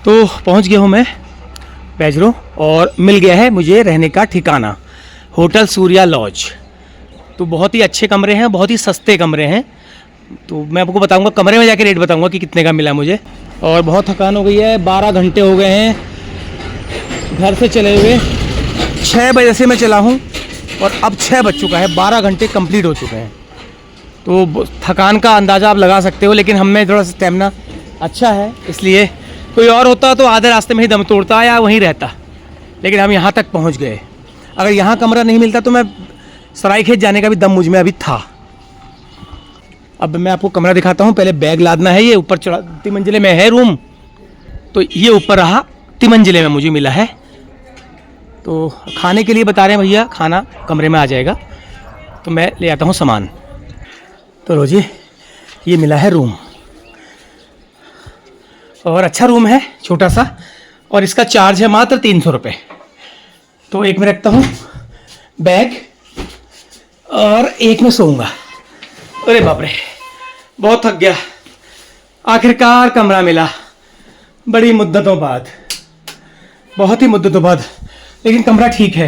तो पहुँच गया हूँ मैं बैजरों, और मिल गया है मुझे रहने का ठिकाना, होटल सूर्या लॉज। तो बहुत ही अच्छे कमरे हैं, बहुत ही सस्ते कमरे हैं। तो मैं आपको बताऊंगा, कमरे में जाके रेट बताऊंगा कि कितने का मिला मुझे। और बहुत थकान हो गई है, 12 घंटे हो गए हैं घर से चले हुए। 6 बजे से मैं चला हूँ और अब 6 बज चुका है, 12 घंटे कंप्लीट हो चुके हैं। तो थकान का अंदाज़ा आप लगा सकते हो, लेकिन हम में थोड़ा सा स्टेमिना अच्छा है, इसलिए कोई और होता तो आधे रास्ते में ही दम तोड़ता या वहीं रहता। लेकिन हम यहाँ तक पहुँच गए। अगर यहाँ कमरा नहीं मिलता तो मैं सरायखेत जाने का भी दम मुझ में अभी था। अब मैं आपको कमरा दिखाता हूँ। पहले बैग लादना है। ये ऊपर चढ़ा 3 मंजिले में है रूम, तो ये ऊपर रहा 3 मंजिले में मुझे मिला है। तो खाने के लिए बता रहे हैं भैया, खाना कमरे में आ जाएगा। तो मैं ले आता हूँ सामान। तो लो जी, ये मिला है रूम, और अच्छा रूम है, छोटा सा, और इसका चार्ज है मात्र 300 रुपये। तो एक में रखता हूँ बैग और एक में सोऊंगा। अरे बाप रे, बहुत थक गया। आखिरकार कमरा मिला, बड़ी मुद्दतों बाद, बहुत ही मुद्दतों बाद। लेकिन कमरा ठीक है,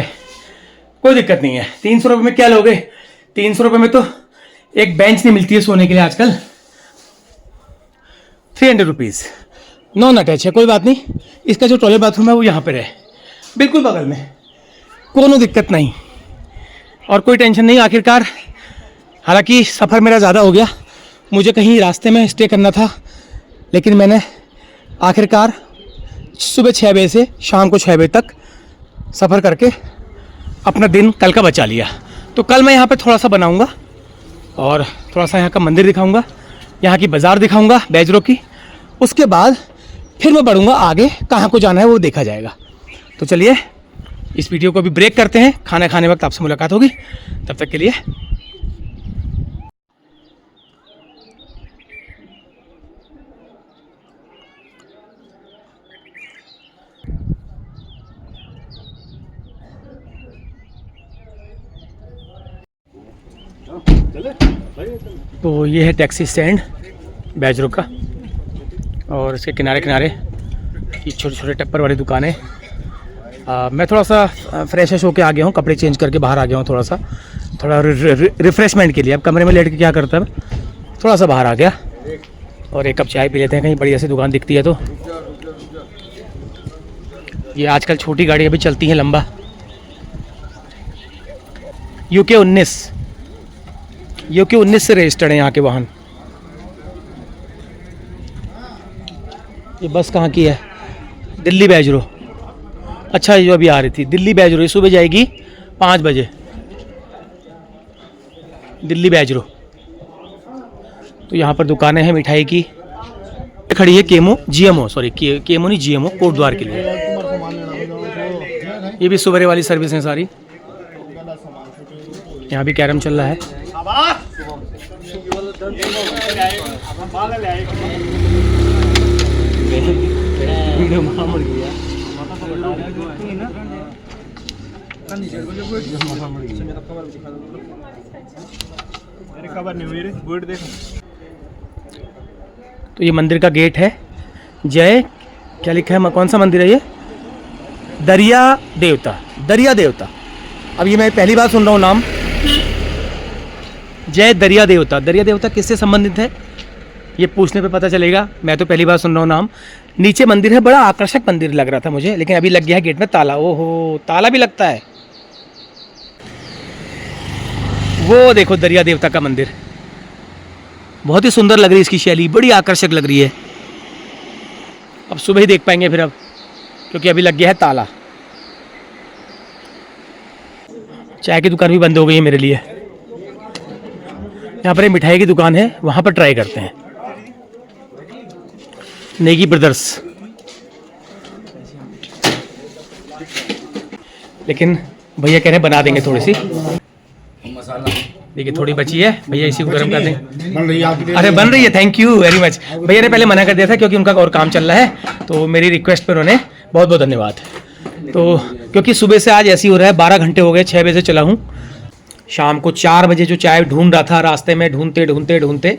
कोई दिक्कत नहीं है। 300 रुपये में क्या लोगे? 300 रुपये में तो एक बेंच नहीं मिलती है सोने के लिए आजकल। 300 रुपीज़ नॉन अटैच है, कोई बात नहीं। इसका जो टॉयलेट बाथरूम है वो यहाँ पर है, बिल्कुल बगल में, कोनो दिक्कत नहीं और कोई टेंशन नहीं। आखिरकार हालांकि सफ़र मेरा ज़्यादा हो गया, मुझे कहीं रास्ते में स्टे करना था, लेकिन मैंने आखिरकार सुबह 6 बजे से शाम को 6 बजे तक सफ़र करके अपना दिन कल का बचा लिया। तो कल मैं यहाँ पे थोड़ा सा बनाऊँगा और थोड़ा सा यहाँ का मंदिर दिखाऊँगा, यहाँ की बाज़ार दिखाऊँगा बैजरों की। उसके बाद फिर मैं बढ़ूँगा आगे, कहाँ को जाना है वो देखा जाएगा। तो चलिए इस वीडियो को अभी ब्रेक करते हैं, खाना खाने वक्त आपसे मुलाकात होगी। तब तक के लिए तो ये है टैक्सी स्टैंड बैजरों का, और इसके किनारे किनारे ये छोटे छोटे टप्पर वाली दुकानें। मैं थोड़ा सा फ्रेश हो के आ गया हूँ, कपड़े चेंज करके बाहर आ गया हूँ, थोड़ा रिफ़्रेशमेंट के लिए। अब कमरे में लेट के क्या करता है, थोड़ा सा बाहर आ गया और एक कप चाय पी लेते हैं, कहीं बढ़िया सी दुकान दिखती है तो। ये आजकल छोटी गाड़ी अभी चलती हैं लंबा। UK 19 से रजिस्टर्ड है यहाँ के वाहन। ये बस कहाँ की है? दिल्ली बैजरों। अच्छा, ये जो अभी आ रही थी दिल्ली बैजरों, ये सुबह जाएगी 5 बजे दिल्ली बैजरों। तो यहाँ पर दुकानें हैं मिठाई की। खड़ी है केमो नहीं GMO कोटद्वार के लिए। ये भी सुबह वाली सर्विस है सारी। यहाँ भी कैरम चल रहा है। तो ये मंदिर का गेट है। जय क्या लिखा है, कौन सा मंदिर है ये? दरिया देवता। अब ये मैं पहली बार सुन रहा हूँ नाम, जय दरिया देवता किससे संबंधित है ये पूछने पे पता चलेगा। मैं तो पहली बार सुन रहा हूँ नाम। नीचे मंदिर है, बड़ा आकर्षक मंदिर लग रहा था मुझे, लेकिन अभी लग गया है गेट में ताला। ओहो, ताला भी लगता है। वो देखो दरिया देवता का मंदिर, बहुत ही सुंदर लग रही है इसकी शैली, बड़ी आकर्षक लग रही है। अब सुबह ही देख पाएंगे फिर। अब क्योंकि अभी लग गया है ताला। चाय की दुकान भी बंद हो गई है मेरे लिए। यहाँ पर एक मिठाई की दुकान है, वहाँ पर ट्राई करते हैं। नेगी ब्रदर्स, लेकिन भैया कह रहे हैं बना देंगे थोड़ी सी। देखिए थोड़ी बची है, भैया इसी को गर्म कर देंगे। बन रही है आपकी? अरे बन रही है, थैंक यू वेरी मच। भैया ने पहले मना कर दिया था क्योंकि उनका और काम चल रहा है, तो मेरी रिक्वेस्ट पर उन्होंने बहुत बहुत धन्यवाद। तो क्योंकि सुबह से आज ऐसे ही हो रहा है, 12 घंटे हो गए, 6 बजे से चला हूँ। शाम को 4 बजे जो चाय ढूंढ रहा था, रास्ते में ढूंढते ढूंढते ढूंढते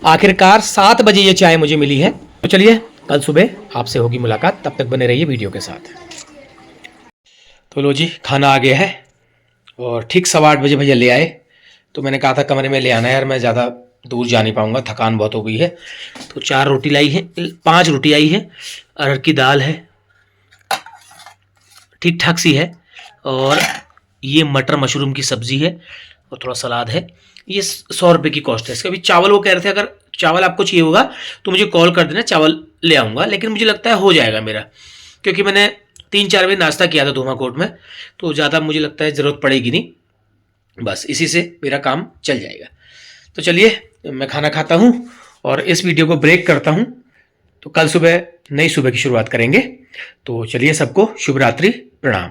आखिरकार 7 बजे ये चाय मुझे मिली है। तो चलिए कल सुबह आपसे होगी मुलाकात, तब तक बने रहिए वीडियो के साथ। तो लो जी, खाना आ गया है और ठीक 8:15 बजे भैया ले आए। तो मैंने कहा था कमरे में ले आना यार, मैं ज़्यादा दूर जा नहीं पाऊँगा, थकान बहुत हो गई है। तो 4 रोटी लाई है, 5 रोटी आई है, अरहर की दाल है, ठीक ठाक सी है, और ये मटर मशरूम की सब्ज़ी है और थोड़ा सलाद है। ये 100 रुपये की कॉस्ट है इसका। अभी चावल वो कह रहे थे अगर चावल आपको चाहिए होगा तो मुझे कॉल कर देना, चावल ले आऊँगा। लेकिन मुझे लगता है हो जाएगा मेरा, क्योंकि मैंने 3-4 बजे नाश्ता किया था धूमाकोट में, तो ज़्यादा मुझे लगता है ज़रूरत पड़ेगी नहीं, बस इसी से मेरा काम चल जाएगा। तो चलिए मैं खाना खाता हूँ और इस वीडियो को ब्रेक करता हूँ। तो कल सुबह नई सुबह की शुरुआत करेंगे। तो चलिए सबको शुभ रात्रि, प्रणाम।